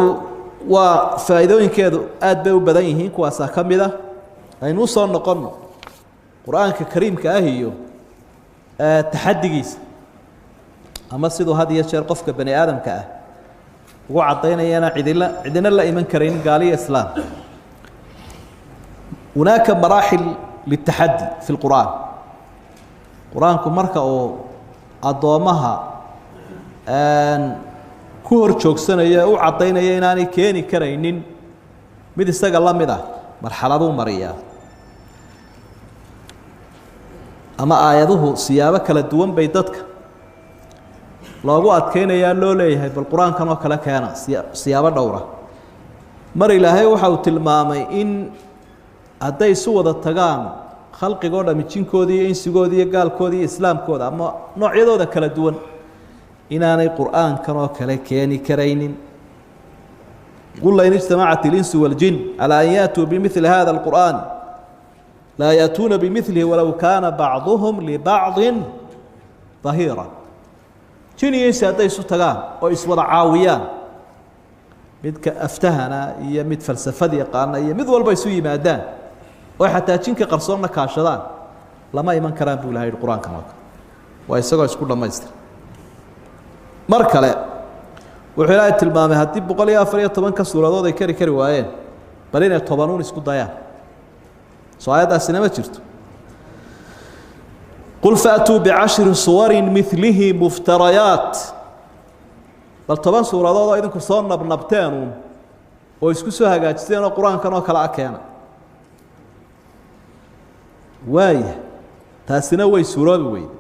waa faa'iidooyinkeedu aad bay u badan yihiin kuwaasaa ka mid ah aynu u soo noqonno qur-aanka kariimka ah iyo taxadigiisa ama siduu had iyo jeer qofka bani aadamka ah ugu caddaynayana cidina la iman karayn gaaliyo islaam هناك مراحل للتحدي في القرآن قرآنكم مركا أو أضوامها كور جوكسنا أو عطينا يناني كيني كرينين مد استقى الله مده مرحلة مريا أما آياته سيابك للدوام بيدتك لو أتكينا يا لولي هاي بالقرآن كانوا كلا كينا سيابة دورة مري لهي وحاوت المامي إن hadday isu wada tagaan khalqigoo dhami jinkoodii iyo insigoodii iyo gaalkoodii iyo islaamkooda ama noocyadooda kala duwan inaanay qur'aankan oo kale keeni karaynin qul la in ijtamacat al-insu wal-jin ala an yatu bimithli hada al-qur'an la yatuna bimithlihi walau kana ba'dhuhum li ba'dhin dhahira jin iyo insi hadday isu tagaan oo iswada caawiyaan midka aftahana iyo mid falsafada yaqaana iyo mid walba isu yimaadaan oo xataa jinka qarsoonna kaashadaan lama iman karaan buu ilaahay quraanka marka waa isagoo isku dhamaystir mar kale wuxuu ilaahay tilmaamay haddii 114 ka suuradood ay kari waayeen bal inay 10 isku dayaan soo aayadaasina ma jirto qul fa'tu bi'ashri suwarin mithlihi muftarayat bal 10 suuradood oo idinku soo nabnabteen oo isku soo hagaajiseen oo quraankan oo kala akeena وايه تاسنا way suuroobi weyd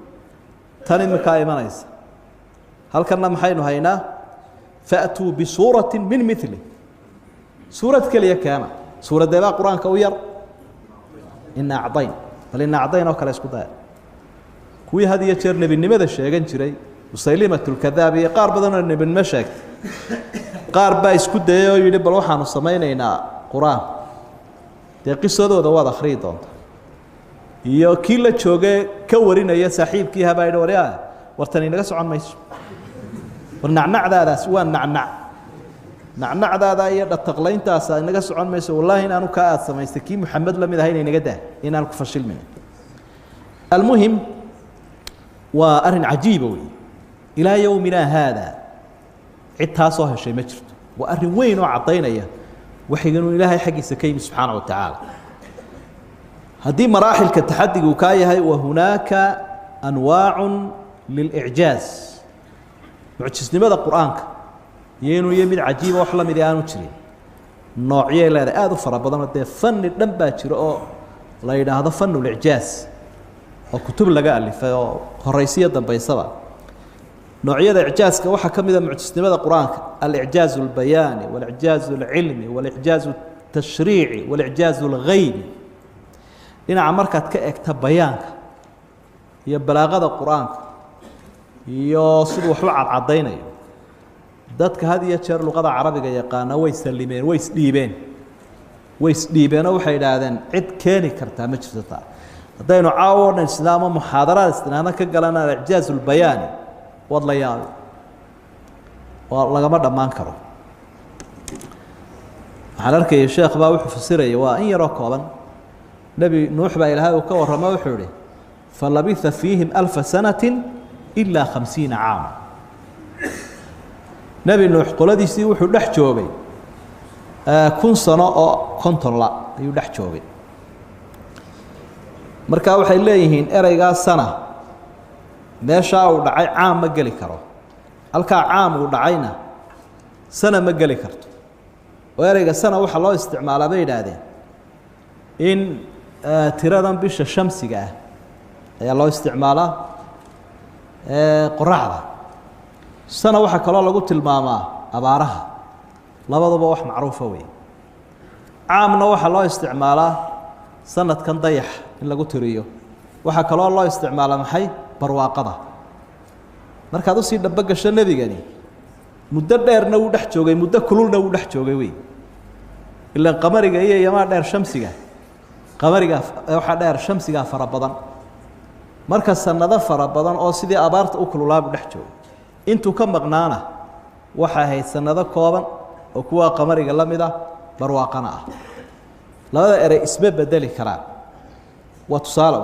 tan imika imanaysa halkana maxaynu haynaa fa'tu bi suratin min mithli suurad kaliya kaana suuradeeba quraanka u yar inna a'dayn bal inna a'dayn oo kale isku day kuwii hadiya jeer nabinimada sheegan jiray usaylimatul kadhab iyo qaar badan oo nabin ma sheegtay qaar baa isku dayay oo yiri bal waxaanu sameeynaynaa quraan de qisadooda wada akhriin doonta iyo kii la joogay ka warinaya saaxiibkii habaaydo wariyaa wartan inaga socon mayso warnacnacdaadaas waa nacnacdaada iyo dhaqaqlayntaas inaga socon mayso wallahi inaanu ka aad samaystay kii maxamed la mid ahayn inaga daa inaan ku fashilmin المهم وأرن عجيبة إلى يومنا هذا عتاسوها شيء مجرد وأرن وين وعطينا إياه وحيقنوا إلهي حق سكيم سبحانه وتعالى هذه مراحل كالتحدي وكاية وهناك أنواع للإعجاز معجز لماذا القرآن ينو يمد عجيبة وحلم إذا أنو تشري نوعية لا هذا فربضنا ده فن النباتر أو لا يدا هذا فن الإعجاز وكتب لقاء اللي فالرئيسية دنبيصبا نوعية الإعجاز كوحة كم إذا معجز لماذا القرآن الإعجاز البياني والإعجاز العلمي والإعجاز التشريعي والإعجاز الغيبي إن عمرك كأكتب بيانك هي بلاغة القرآن يصير وحوع عضينا dadka had iyo jeer luqada carabiga yaqaan way salimeen way isdhiibeen waxay yiraahdeen cid keeni karta ma jirto hadaynu caawona islaamo muhaadaraad islaana ka galana ijaazul bayaan wadlayaal waa lagama dhamaan karo waxaan arkay sheekh baa wuxuu fasiray waa in yaro kooban nabi nuux baa ilaahay ka warramay wuxuu yiri falabitha fihim 1000 sanatin illa 50 aam نبي نوح قلدي سي وحو دخ جوغي كون سنه او كونتون لا ايو دخ جوغي marka waxay leeyihiin erayga sana meesha uu dhacay caam ma gali karo halka caam uu dhacayna sana ma gali karto oo erayga sana waxa loo isticmaalaa bay yiraahdeen in tiradan bisha shamsiga ah ayaa loo isticmaalaa qorraxda سنة واحد كلا لقول تلماما أبارها لبضوا واحد معروفة وين عامنا واحد الله استعماله سنة كان ضيح إن لقول تريو واحد كلا الله استعماله محي برواقضة مركز هذا سيد بقى الشنة ذي جاني مدة دير نودح جوجي مدة كلول نودح جوجي وين إلا قمري جاي يا ما دير شمسي جا قمري جا واحد دير شمسي جا فربضان marka sanado fara badan oo sidii abaarta u kululaabu dhex joogo intuu ka maqnaana waxa ahayd sanado kooban oo kuwa qamariga la mid ah barwaaqana ah labada erey isba bedeli karaan waa tusaale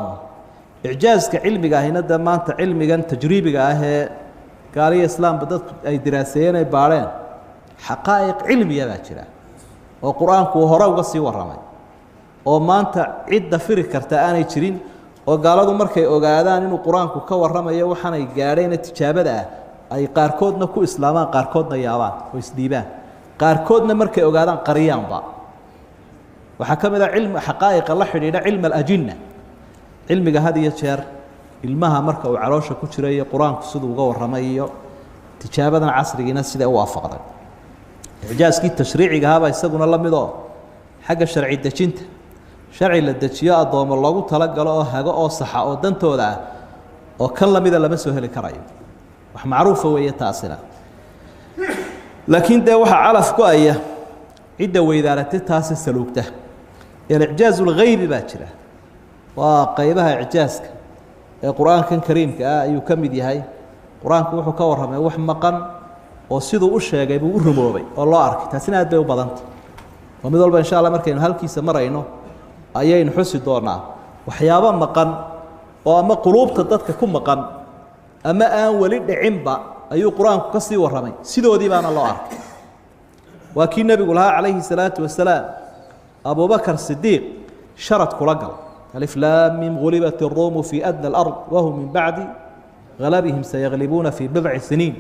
icjaaska cilmiga ahina maanta cilmigan tajriibiga ah ee gaariga islaamka dadku ay diraaseeyeen ay baareen xaqaa'iq cilmiya baa jira oo quraanku hore uga sii waramay oo maanta cid firi karta aanay jirin oo gaaladu markay ogaadaan inuu quraanku ka waramayo waxaan ay gaareen tijaabada ay qaarkoodna ku islaamaan qaarkoodna yaabaan oo isdiibaan qaarkoodna markay ogaadaan qariyaanba waxa kamid ah cilmi xaqaa'iq la xidhiidha cilmi al-ajinna cilmiga hadiya jeer ilmaha marka uu caloosha ku jiray quraanku sidoo uga waramayo tijaabadan casrigiina sida uu waafaqday ijaaskii tashriiciga haba isaguna la mid oo xagga sharci dejinta sharci la dejiyo adoomo loogu tala galo oo hago oo saxa oo dantooda oo kan la mid lama soo heli karayo wax macruuf weeye taasina laakiin waxa calaf ku aya cida weydaaratay taas saluugta الإعجاز الغيبي باجرة وقيبها إعجازك القرآن كان كريم يكمل هاي قرآن كوحو كورهم وح مقن وصيدو أشياء جايبوا ورموبي الله أرك تحسينات بيو بدنت ومدول إن شاء الله مركين هالكيس مرينه أيين حسي دورنا وحيابا مقن وأما قلوب تدتك كم مقن أما أن ولد عمبا أيو قرآن قصي ورمي سيدو دي بان الله أرك وكي النبي قالها عليه الصلاة والسلام أبو بكر الصديق شرط كلقل ألف لام ميم غلبت الروم في أدنى الأرض وهم من بعد غلبهم سيغلبون في بضع سنين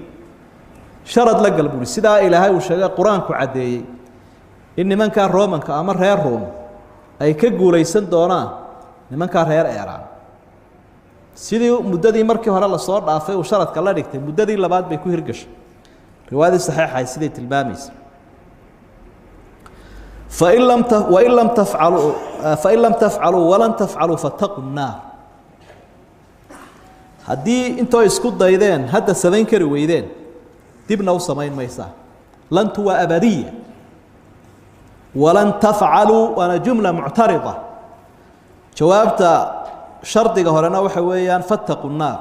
شرط لقل بولي سيدا إلى هاي وشجاع قرآن كعدي إن من كان روما كأمر هير روم أي كجو ليسن دونا إن من كان هير إيران سيدي مددي مركب هلا صار عفوا وشرط كلا ديكتي مددي اللي بعد بيكون هرجش رواية صحيحة سيدي الباميس فإن لم تفعلوا ولن تفعلوا فاتقوا النار هدي انتو اسكت دايدين هدا سبين كري ويدين تبنوا سمين ميسا لن توا أبدية ولن تفعلوا وانا جملة معترضة جوابت شرطك هرنا وحويان فاتقوا النار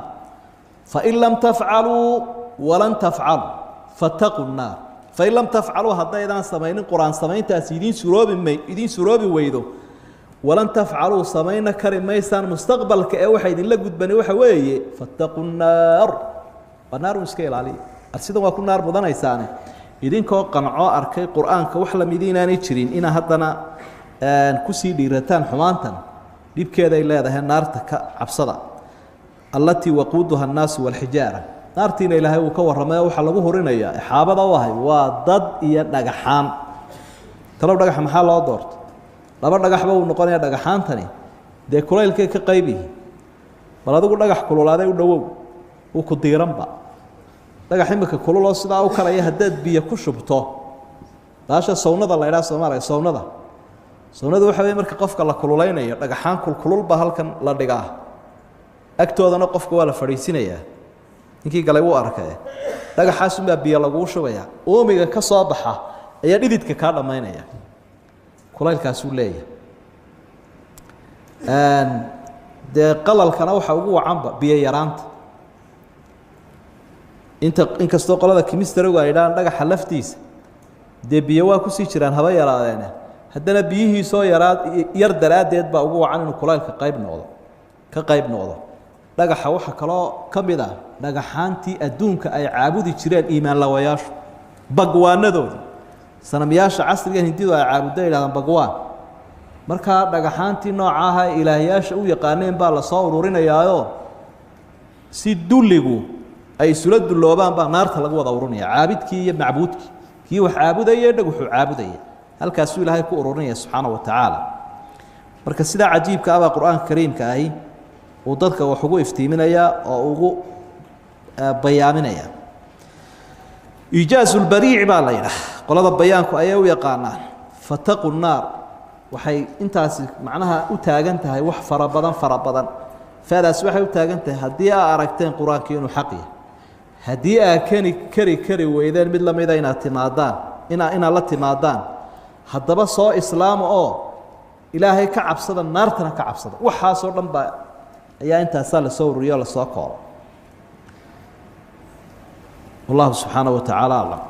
فإن لم تفعلوا ولن تفعلوا فاتقوا النار فإن لم تفعلوا هذا إذا سمين القرآن سمين تأسيدين سروبي ويدو ولن تفعلوا سمين كريم ميسان مستقبل كأوحيد إلا قد بني وحوي فاتقوا النار والنار مسكيل عليه السيدة وكل نار بدنا يسانه إذن كو قنعوا أركي قرآن كوحلا مدينة نيتشرين إنا هدنا كسي ديرتان حمانتان ديب كذا إلا هذا النار عبصدا التي وقودها الناس والحجارة naartiina ilaahay uu ka waramay waxa lagu horinayaa xaabada wahay waa dad iyo dhagaxaan talo dhagax maxaa loo doorto laba dhagaxba uu noqonayaa dhagaxaantani de kulaylkay ka qaybihi bal adigu dhagax kululaaday u dhawow uu ku diiranba dhagax imika kululoo sidaa u kala yahay biyo ku shubto daasha sawnada la ilaa Soomaaliya sawnada waxa weey marka qofka la kululeynayo dhagaxaan kululba halkan la dhigaa agtoodana qofka waa la fariisinayaa ninkii galay uu arkay dhagaxaas ma biyo lagu shubaya oomiga ka soo baxa ayaa dhididka ka dhameynaya kulaylkaas uu leeyahay de qalalkana waxa ugu wacanba biyo yaraanta inkastoo qolada chemistry ay dhaan dhagaxa laftiisa de biyo waa ku sii jiraan haba yaraadeen haddana biyihii soo yar daraadeed baa ugu wacan inuu kulaylka qayb noqdo dhagaxa waxa kale kamid ah dhagaxaantii adduunka ay caabudi jireen iimaan lawayaashu bagwaanadoodi sanamyaasha casriga hindidu ay caabuday ilaadan bagwaan marka dhagaxaantii noocaha ilaahiyaasha u yaqaaneen baa la soo ururinayaayo si dulligu ay isula duloobaan baa naarta lagu wada ururinaya caabidkii iyo macbuudkii kii wax caabudayay wuxuu caabudayay halkaas uu ilaahay ku ururinaya subxaanahu wa tacaala marka sida cajiibka ah quraanka kariimka ahi ودadka wax ugu iftiiminaya oo ugu bayaaminaya ijaazul bari' baa la yiraahdaa qolada bayaanku ay u yaqaanaan fataqu naar waxay intaas macnaha u taagan tahay wax farabadan faadaas waxay u taagan tahay hadii aad aragteen quraanka inuu xaq yahay hadii aad kari weydeen mid la mid ah inaad la timaadaan haddaba soo islaam oo ilaahay ka cabsada naartana ka cabsada waxa soo dhan baa ayaa intaasaa lasoo ururiyo lasoo koobo wallahu subxaanaه wa tacaala aclam